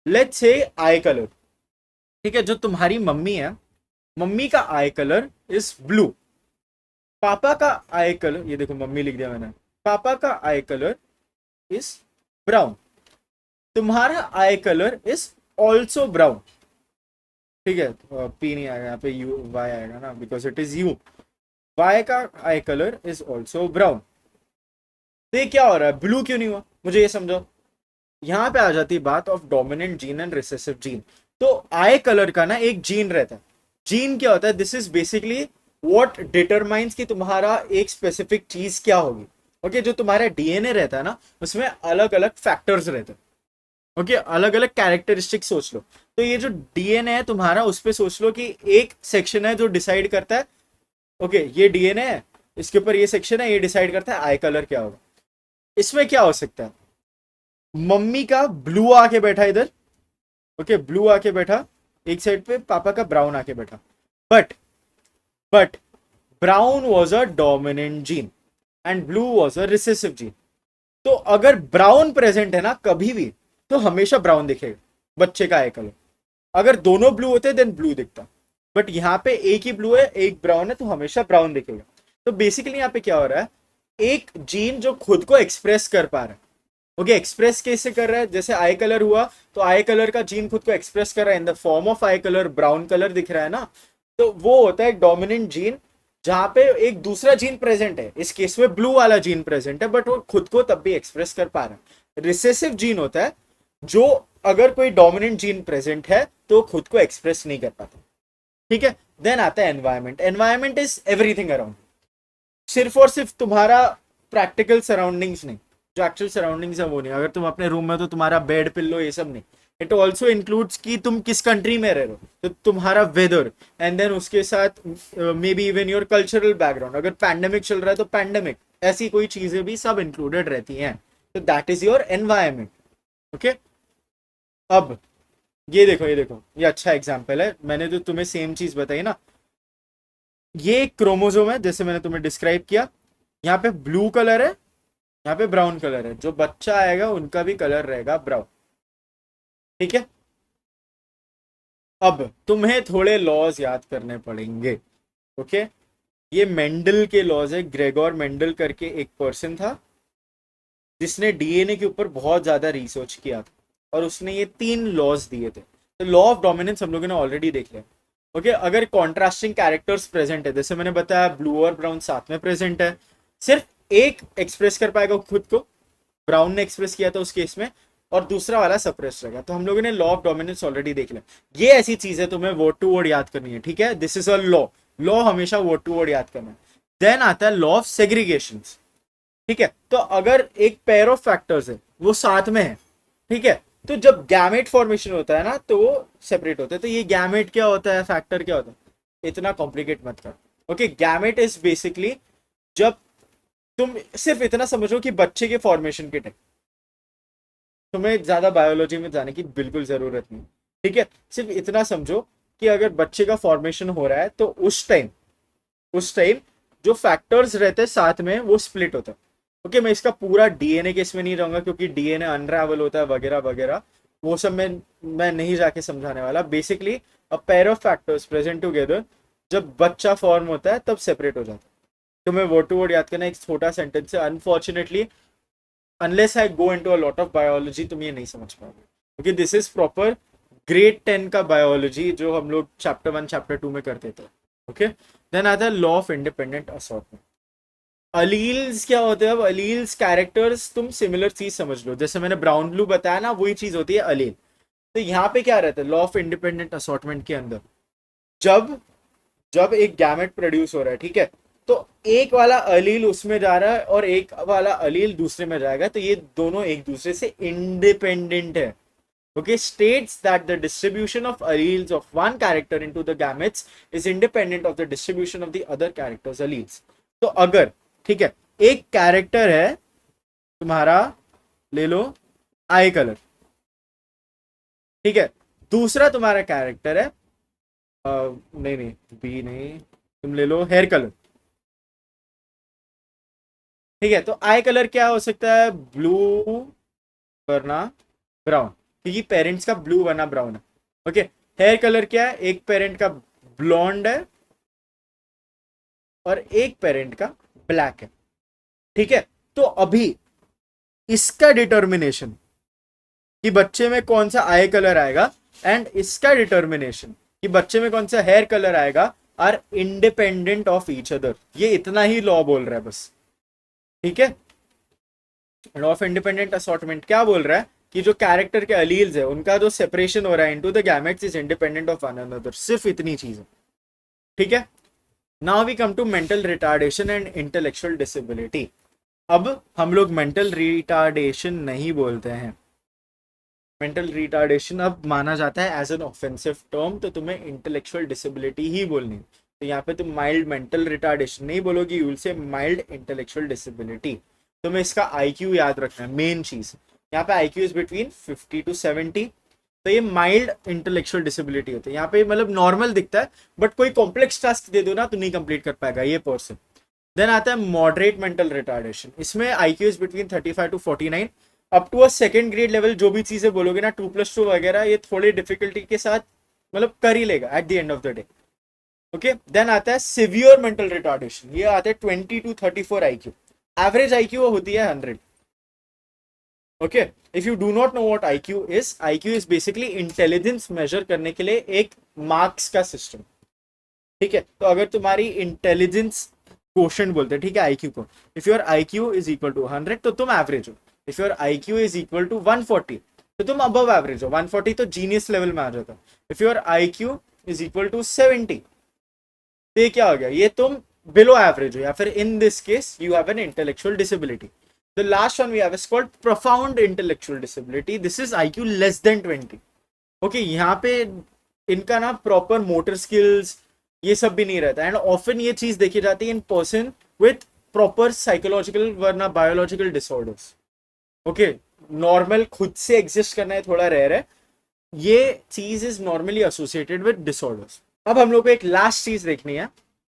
Let's say I colour, ठीक है, जो तुम्हारी मम्मी है, मम्मी का आई कलर इज ब्लू, पापा का आई कलर, ये देखो मम्मी लिख दिया मैंने, पापा का आई कलर इज ब्राउन, तुम्हारा आई कलर इज ऑल्सो ब्राउन, ठीक है, पी नहीं आएगा यहाँ पे, यू वाई आएगा ना, because it is U, Y का eye colour is also brown. तो ये क्या हो रहा है, ब्लू क्यों नहीं हुआ, मुझे ये समझो। यहाँ पे आ जाती है बात of dominant gene and recessive gene. तो आई कलर का ना एक जीन रहता है, जीन क्या होता है, this is basically what determines कि तुम्हारा एक स्पेसिफिक चीज क्या होगी। ओके, जो तुम्हारा डीएनए रहता है ना, उसमें अलग अलग फैक्टर्स रहते हैं, ओके, अलग अलग कैरेक्टरिस्टिक सोच लो। तो ये जो डीएनए है तुम्हारा, उस पर सोच लो कि एक सेक्शन है जो डिसाइड करता है, ओके ये डीएनए है, इसके ऊपर ये सेक्शन है, ये डिसाइड करता है आई कलर क्या होगा। इसमें क्या हो सकता है, मम्मी का ब्लू आके बैठा इधर, ओके ब्लू आके बैठा एक साइड पे, पापा का ब्राउन आके बैठा, but but brown was a dominant gene and blue was a recessive gene. तो अगर ब्राउन प्रेजेंट है ना कभी भी, तो हमेशा ब्राउन दिखेगा बच्चे का आई कलर। अगर दोनों ब्लू होते देन ब्लू दिखता, बट यहाँ पे एक ही ब्लू है एक ब्राउन है, तो हमेशा ब्राउन दिखेगा। तो बेसिकली यहाँ पे क्या हो रहा है, एक जीन जो खुद को एक्सप्रेस कर पा रहा है, ओके एक्सप्रेस कैसे कर रहा है, जैसे आई कलर हुआ तो आई कलर का जीन खुद को एक्सप्रेस कर रहा है in the form of I colour, brown colour दिख रहा है ना, तो वो होता है एक डोमिनेंट जीन, जहां पे एक दूसरा जीन प्रेजेंट है, इस केस में ब्लू वाला जीन प्रेजेंट है, बट वो खुद को तब भी एक्सप्रेस कर पा रहा है। रिसेसिव जीन होता है जो अगर कोई डोमिनेंट जीन प्रेजेंट है तो खुद को एक्सप्रेस नहीं कर पाता, ठीक है। देन आता है environment, environment is everything around, सिर्फ और सिर्फ तुम्हारा प्रैक्टिकल सराउंडिंग्स नहीं, जो एक्चुअल सराउंडिंग्स है वो नहीं, अगर तुम अपने रूम में तो तुम्हारा बेड पिल्लो ये सब नहीं, इट ऑल्सो इंक्लूड्स कि तुम किस कंट्री में रह रहे हो, तो तुम्हारा वेदर, एंड देन उसके साथ may be even your cultural background, अगर पैंडेमिक चल रहा है तो पैंडेमिक, ऐसी कोई चीजें भी सब इंक्लूडेड रहती हैं, तो that is your environment. Okay, अब ये देखो ये देखो, ये अच्छा एग्जाम्पल है, मैंने जो तुम्हें सेम चीज बताई ना, ये एक क्रोमोसोम है जैसे मैंने तुम्हें डिस्क्राइब किया, यहाँ पे ब्लू कलर है, यहाँ पे ब्राउन कलर है, जो बच्चा आएगा उनका भी कलर रहेगा ब्राउन, ठीक है। अब तुम्हें थोड़े लॉज याद करने पड़ेंगे, ओके। ये मेंडल के लॉज है, ग्रेगोर मेंडल करके एक पर्सन था जिसने डीएनए के ऊपर बहुत ज्यादा रिसर्च किया था, और उसने ये 3 लॉज दिए थे। तो लॉ ऑफ डोमिनेंस हम लोगों ने ऑलरेडी देख लिया, ओके। अगर कॉन्ट्रास्टिंग कैरेक्टर्स प्रेजेंट है, जैसे मैंने बताया ब्लू और ब्राउन साथ में प्रेजेंट है, सिर्फ एक एक्सप्रेस कर पाएगा खुद को, ब्राउन ने एक्सप्रेस किया था उस केस में, और दूसरा वाला सप्रेस रहेगा। तो हम लोगों ने लॉ ऑफ डोमिनेंस ऑलरेडी देख लिया। ये ऐसी चीज है तुम्हें वर्ड टू वर्ड याद करनी है, ठीक है। This is a law, law हमेशा वर्ड टू वर्ड याद करना है। देन आता है लॉ ऑफ सेग्रीगेशन, ठीक है। तो अगर एक पेयर ऑफ फैक्टर्स है वो साथ में है, ठीक है, तो जब गैमेट फॉर्मेशन होता है ना तो वो सेपरेट होता है। तो ये गैमेट क्या होता है, फैक्टर क्या होता है, इतना कॉम्प्लिकेट मत कर। ओके, गैमेट इज बेसिकली जब तुम सिर्फ इतना समझो कि बच्चे के फॉर्मेशन के टाइम, तुम्हें ज्यादा बायोलॉजी में जाने की बिल्कुल जरूरत नहीं, ठीक है। सिर्फ इतना समझो कि अगर बच्चे का फॉर्मेशन हो रहा है तो उस टाइम जो फैक्टर्स रहते हैं साथ में वो स्प्लिट होता है। ओके, मैं इसका पूरा डीएनए केस में नहीं रहूंगा क्योंकि डीएनए अनरावल होता है वगैरह वगैरह, वो सब मैं नहीं जाके समझाने वाला। Basically a pair of factors present together, जब बच्चा फॉर्म होता है तब सेपरेट हो जाता है। तुम्हें वर्ड टू वर्ड याद करना, एक छोटा सेंटेंस है। Unfortunately unless I go into a lot of biology तुम ये नहीं समझ पाओगे, क्योंकि दिस इज प्रॉपर ग्रेड 10 का बायोलॉजी जो हम लोग चैप्टर 1 चैप्टर 2 में करते थे। ओके, देन आता है law of independent assortment. Alleles क्या होते हैं? अब अलील्स कैरेक्टर्स तुम सिमिलर चीज समझ लो, जैसे मैंने ब्राउन ब्लू बताया ना, वही चीज होती है अलील। तो यहाँ पे क्या रहता है लॉ ऑफ इंडिपेंडेंट असॉर्टमेंट के अंदर, जब जब एक गैमेट प्रोड्यूस हो रहा है, ठीक है, तो एक वाला अलील उसमें जा रहा है और एक वाला अलील दूसरे में जाएगा, तो ये दोनों एक दूसरे से इंडिपेंडेंट है। Okay, states that the distribution of alleles of one character into the gametes is independent of the distribution of the other character's alleles. तो अगर, ठीक है, एक कैरेक्टर है तुम्हारा, ले लो आई कलर, ठीक है, दूसरा तुम्हारा कैरेक्टर है नहीं नहीं बी नहीं, तुम ले लो हेयर कलर, ठीक है। तो आई कलर क्या हो सकता है? ब्लू वरना ब्राउन, क्योंकि पेरेंट्स का ब्लू वरना ब्राउन है। ओके, हेयर कलर क्या है? एक पेरेंट का ब्लॉन्ड है और एक पेरेंट का ब्लैक है, ठीक है। तो अभी इसका डिटर्मिनेशन कि बच्चे में कौन सा आई कलर आएगा एंड इसका डिटर्मिनेशन कि बच्चे में कौन सा हेयर कलर आएगा are independent of each other. ये इतना ही लॉ बोल रहा है बस, ठीक है। लॉ ऑफ इंडिपेंडेंट असॉर्टमेंट क्या बोल रहा है कि जो कैरेक्टर के अलील्स है उनका जो सेपरेशन हो रहा है into the gametes is independent of one another. सिर्फ इतनी चीज है, ठीक है। Now we come to mental retardation and intellectual disability. अब हम लोग मेंटल रिटार्डेशन नहीं बोलते हैं। मेंटल रिटार्डेशन अब माना जाता है एज एन ऑफेंसिव टर्म, तो तुम्हें इंटेलेक्चुअल डिसेबिलिटी ही बोलनी है। तो यहाँ पे तुम माइल्ड मेंटल रिटार्डेशन नहीं बोलोगी, you will say mild intellectual disability. तुम्हें इसका आईक्यू याद रखना है, मेन चीज। यहाँ पे आईक्यू इज बिटवीन 50 to 70, तो ये माइल्ड इंटेलेक्चुअल डिसेबिलिटी होती है। यहाँ पे मतलब नॉर्मल दिखता है, बट कोई कॉम्प्लेक्स टास्क दे दो ना तो नहीं कंप्लीट कर पाएगा ये पर्सन। देन आता है मॉडरेट मेंटल रिटार्डेशन। इसमें IQ is between 35 to 49, up to a second grade level. जो भी चीजें बोलोगे ना 2+2 वगैरह, ये थोड़ी डिफिकल्टी के साथ मतलब कर ही लेगा at the end of the day. Okay, then आता है सिवियर मेंटल रिटार्डेशन। ये आता है 20 to 34 आईक्यू। एवरेज आईक्यू होती है 100। Okay, if you do not know what IQ is basically intelligence measure करने के लिए एक मार्क्स का सिस्टम, ठीक है। तो अगर तुम्हारी इंटेलिजेंस क्वोशंट बोलते हैं, ठीक है, आईक्यू को, if your IQ is equal to 100 तो तुम एवरेज हो। If your IQ is equal to 140 तो तुम अबव एवरेज हो। 140 तो जीनियस लेवल में आ जाता है। If your IQ is equal to 70 तो ये क्या हो गया? ये तुम बिलो एवरेज हो, या फिर इन this case you have an intellectual disability. The last one we have is called profound intellectual disability. This is IQ less than 20. Okay, यहाँ पे इनका ना प्रॉपर मोटर स्किल्स ये सब भी नहीं रहता, एंड ऑफन ये चीज देखी जाती है in person with proper psychological वरना बायोलॉजिकल डिसऑर्डर्स। ओके, नॉर्मल खुद से एग्जिस्ट करना है थोड़ा रेयर है, ये चीज is normally associated with disorders. अब हम लोग को एक लास्ट चीज देखनी है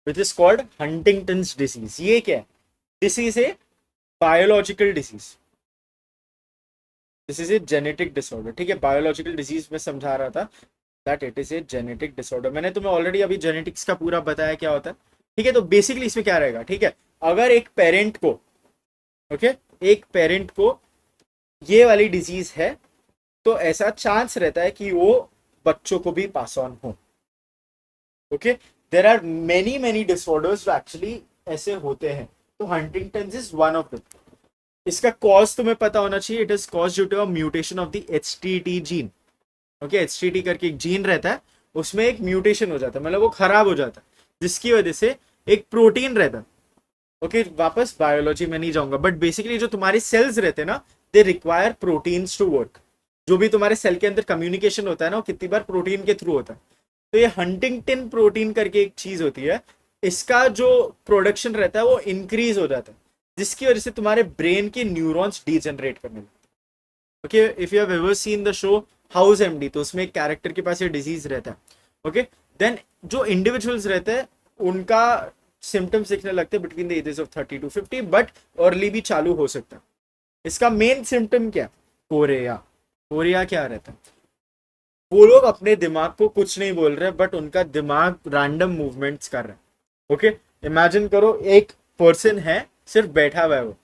which is called Huntington's disease. ये क्या है? डिसीज है biological disease, this is a genetic disorder, ठीक है। बायोलॉजिकल डिजीज में समझा रहा था that it is a genetic disorder. मैंने तुम्हें ऑलरेडी अभी जेनेटिक्स का पूरा बताया क्या होता है, ठीक है। तो बेसिकली इसमें क्या रहेगा, ठीक है, अगर एक पेरेंट को, ओके, एक पेरेंट को ये वाली डिजीज है तो ऐसा चांस रहता है कि वो बच्चों को भी पास ऑन हो। Okay, there are many many disorders जो एक्चुअली ऐसे होते हैं, तो Huntington's is one of them. इसका कॉज तुम्हें पता होना चाहिए, it is cause due to a mutation of the HTT gene. ओके, HTT करके एक जीन रहता है, उसमें एक म्यूटेशन हो जाता है, मतलब वो खराब हो जाता है, जिसकी वजह से एक प्रोटीन रहता है। ओके, वापस बायोलॉजी में नहीं जाऊंगा, बट बेसिकली जो तुम्हारे सेल्स रहते हैं ना, they require proteins to work. जो भी तुम्हारे सेल के अंदर कम्युनिकेशन होता है ना, वो कितनी बार प्रोटीन के थ्रू होता है। तो ये हंटिंगटन प्रोटीन करके एक चीज होती है, इसका जो प्रोडक्शन रहता है वो इंक्रीज हो जाता है, जिसकी वजह से तुम्हारे ब्रेन के न्यूरॉन्स डीजनरेट करने लगते हैं। Okay, if you have ever seen the show house MD, तो उसमें एक कैरेक्टर के पास ये डिजीज रहता है। ओके, देन जो इंडिविजुअल्स रहते हैं उनका सिम्टम्स दिखने लगते हैं between the ages of 30 to 50, but early भी चालू हो सकता है। इसका मेन सिम्टम क्या है? कोरिया। कोरिया क्या रहता है? वो लोग अपने दिमाग को कुछ नहीं बोल रहे, बट उनका दिमाग रैंडम मूवमेंट्स कर रहा है। ओके, इमेजिन करो एक पर्सन है, सिर्फ बैठा हुआ है वो।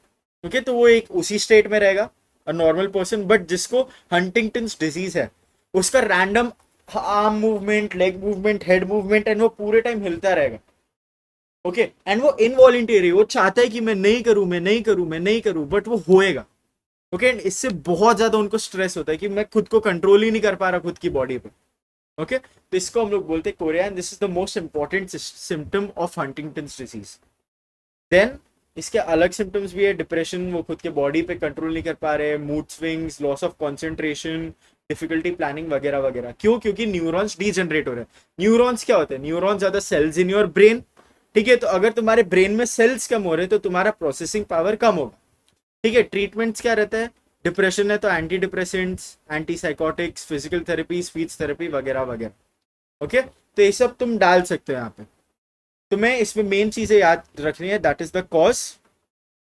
ओके, तो वो एक उसी स्टेट में रहेगा, अ नॉर्मल पर्सन, बट जिसको हंटिंगटन्स डिजीज है, उसका random arm movement, leg movement, head movement, and वो पूरे टाइम हिलता रहेगा। ओके, एंड वो इनवॉलेंटरी, वो चाहता है कि मैं नहीं करूं, मैं नहीं करूं, मैं नहीं करूं, बट वो होएगा। ओके, एंड इससे बहुत ज्यादा उनको स्ट्रेस होता है कि मैं खुद को कंट्रोल ही नहीं कर पा रहा खुद की बॉडी पे। ओके, तो इसको हम लोग बोलते हैं chorea, and this is the most important symptom of Huntington's disease. Then इसके अलग सिम्टम्स भी है, डिप्रेशन, वो खुद के बॉडी पे कंट्रोल नहीं कर पा रहे, mood swings, loss of concentration, difficulty planning वगैरह वगैरह। क्यों? क्योंकि न्यूरॉन्स डीजनरेट हो रहे हैं। न्यूरॉन्स क्या होते हैं? न्यूरॉन्स ज्यादा सेल्स इन योर ब्रेन। ठीक है, तो अगर तुम्हारे ब्रेन में सेल्स कम हो रहे हैं तो तुम्हारा प्रोसेसिंग पावर कम होगा। ठीक है, ट्रीटमेंट्स क्या रहता है? डिप्रेशन है तो anti depressants, anti psychotics, physical therapy, speech therapy वगैरह वगैरह। ओके, तो ये सब तुम डाल सकते हो यहाँ पे। तुम्हें इसमें मेन चीजें याद रखनी है, that is the cause,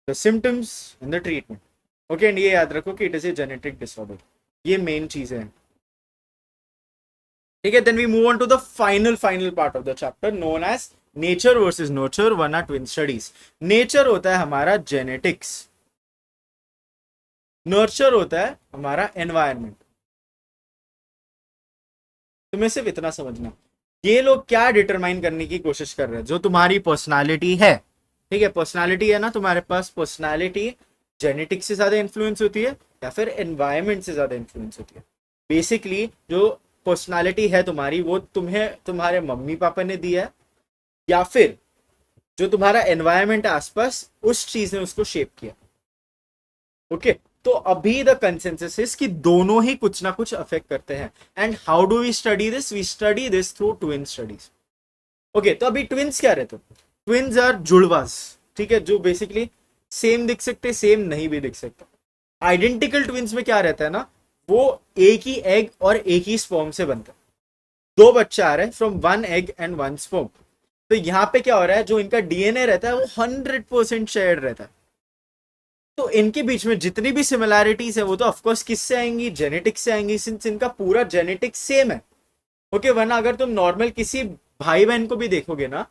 the symptoms and the treatment. Okay, and ये याद रखो कि it is a genetic disorder. ये मेन चीजें हैं। ठीक है, then we move on to the final part of the chapter known as nature versus nurture, one or twin studies. Nature होता है हमारा जेनेटिक्स, नर्चर होता है हमारा एनवायरमेंट। तुम्हें सिर्फ इतना समझना, ये लोग क्या डिटरमाइन करने की कोशिश कर रहे हैं? जो तुम्हारी पर्सनालिटी है, ठीक है, पर्सनालिटी है ना तुम्हारे पास, पर्सनालिटी जेनेटिक्स से ज्यादा इन्फ्लुएंस होती है या फिर एनवायरमेंट से ज्यादा इन्फ्लुएंस होती है? बेसिकली जो पर्सनालिटी है तुम्हारी, वो तुम्हें तुम्हारे मम्मी पापा ने दिया है, या फिर जो तुम्हारा एनवायरमेंट है आसपास, उस चीज ने उसको शेप किया। ओके, तो अभी द कंसेंसस इज कि दोनों ही कुछ ना कुछ अफेक्ट करते हैं। And how do we study this? We study this through twin studies. Okay, तो अभी ट्विन्स क्या रहते हैं? ट्विन्स आर जुड़वास, ठीक है, जो बेसिकली सेम दिख सकते, सेम नहीं भी दिख सकते। आइडेंटिकल ट्विन्स में क्या रहता है ना, वो एक ही एग और एक ही स्पर्म से बनता है। दो बच्चे आ रहे हैं from one egg and one sperm. तो यहाँ पे क्या हो रहा है, जो इनका DNA रहता है वो 100% शेयर्ड रहता है। तो इनके बीच में जितनी भी सिमिलैरिटीज है वो तो ऑफकोर्स किससे आएंगी? जेनेटिक्स से आएंगी, सिंस इनका पूरा जेनेटिक्स सेम है। ओके, वरना अगर तुम नॉर्मल किसी भाई बहन को भी देखोगे ना,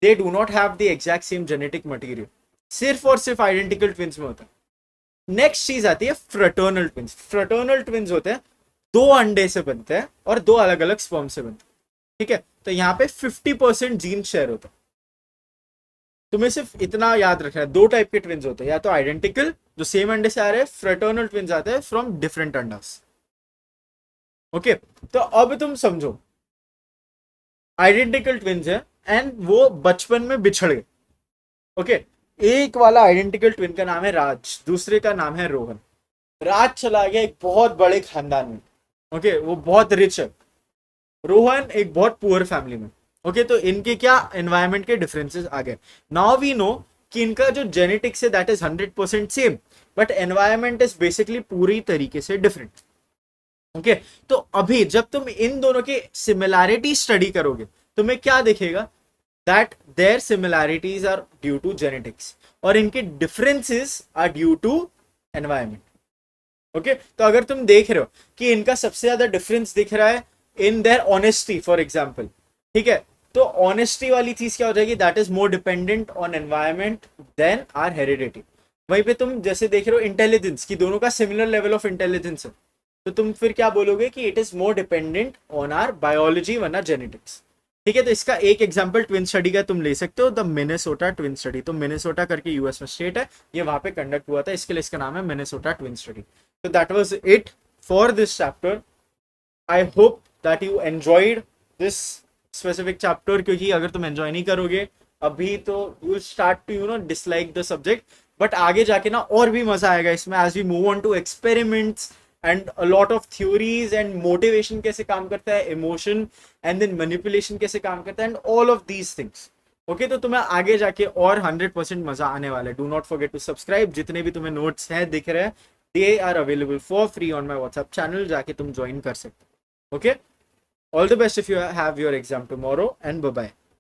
they do not have the exact same genetic material, सिर्फ और सिर्फ आइडेंटिकल ट्विंस में होता है। नेक्स्ट चीज आती है फ्रेटर्नल ट्विंस। फ्रेटर्नल ट्विंस होते हैं दो अंडे से बनते हैं और दो अलग अलग स्पर्म से बनते हैं। ठीक है, तो यहाँ पे 50% जीन शेयर होता है। तुम्हें सिर्फ इतना याद रखना है, दो टाइप के ट्विंस होते हैं, या तो आइडेंटिकल जो सेम अंडे से आ रहे हैं, फ्रेटर्नल ट्विंस आते हैं फ्रॉम डिफरेंट अंडास। ओके, तो अब तुम समझो, आइडेंटिकल ट्विंस है एंड वो बचपन में बिछड़ गए। ओके, एक वाला आइडेंटिकल ट्विन का नाम है राज, दूसरे का नाम है रोहन। राज चला गया एक बहुत बड़े खानदान में। ओके, वो बहुत रिच है। रोहन एक बहुत पुअर फैमिली में। ओके, तो इनके क्या एनवायरमेंट के डिफरेंसेस आ गए। नाउ वी नो कि इनका जो जेनेटिक्स है that is 100% same, but environment is basically पूरी तरीके से डिफरेंट। ओके, तो अभी जब तुम इन दोनों की सिमिलैरिटी स्टडी करोगे, तुम्हें क्या दिखेगा? That there similarities are due to genetics और इनके differences are due to environment. Okay, तो अगर तुम देख रहे हो कि इनका सबसे ज्यादा डिफरेंस दिख रहा है in their honesty for example, ठीक है, तो ऑनेस्टी वाली चीज क्या हो जाएगी? That is more dependent on environment than our heredity. वहीं पे तुम जैसे देख रहे हो इंटेलिजेंस की, दोनों का सिमिलर लेवल ऑफ इंटेलिजेंस है, तो तुम फिर क्या बोलोगे कि it is more dependent on our biology वरना जेनेटिक्स। ठीक है, तो इसका एक एग्जांपल ट्विन स्टडी का तुम ले सकते हो, द मिनेसोटा ट्विन स्टडी। तो मिनेसोटा करके यूएस में स्टेट है, ये वहां पे कंडक्ट हुआ था, इसके लिए इसका नाम है मिनेसोटा ट्विन स्टडी। तो that was it for this chapter. I hope that you enjoyed this specific chapter, क्योंकि अगर तुम एंजॉय नहीं करोगे अभी तो you start to dislike the subject, but आगे जाके ना और भी मजा आएगा इसमें as we move on to experiments and a lot of theories and motivation कैसे काम करता है, इमोशन एंड देन मैनिपुलेशन कैसे काम करता है, and all of these things. Okay, तो तुम्हें आगे जाके और 100% मजा आने वाला है। Do not forget to subscribe. जितने भी तुम्हें नोट्स हैं दिख रहे हैं, they are available for free on my WhatsApp channel, जाके तुम ज्वाइन कर सकते हो। Okay, all the best if you have your exam tomorrow and bye bye.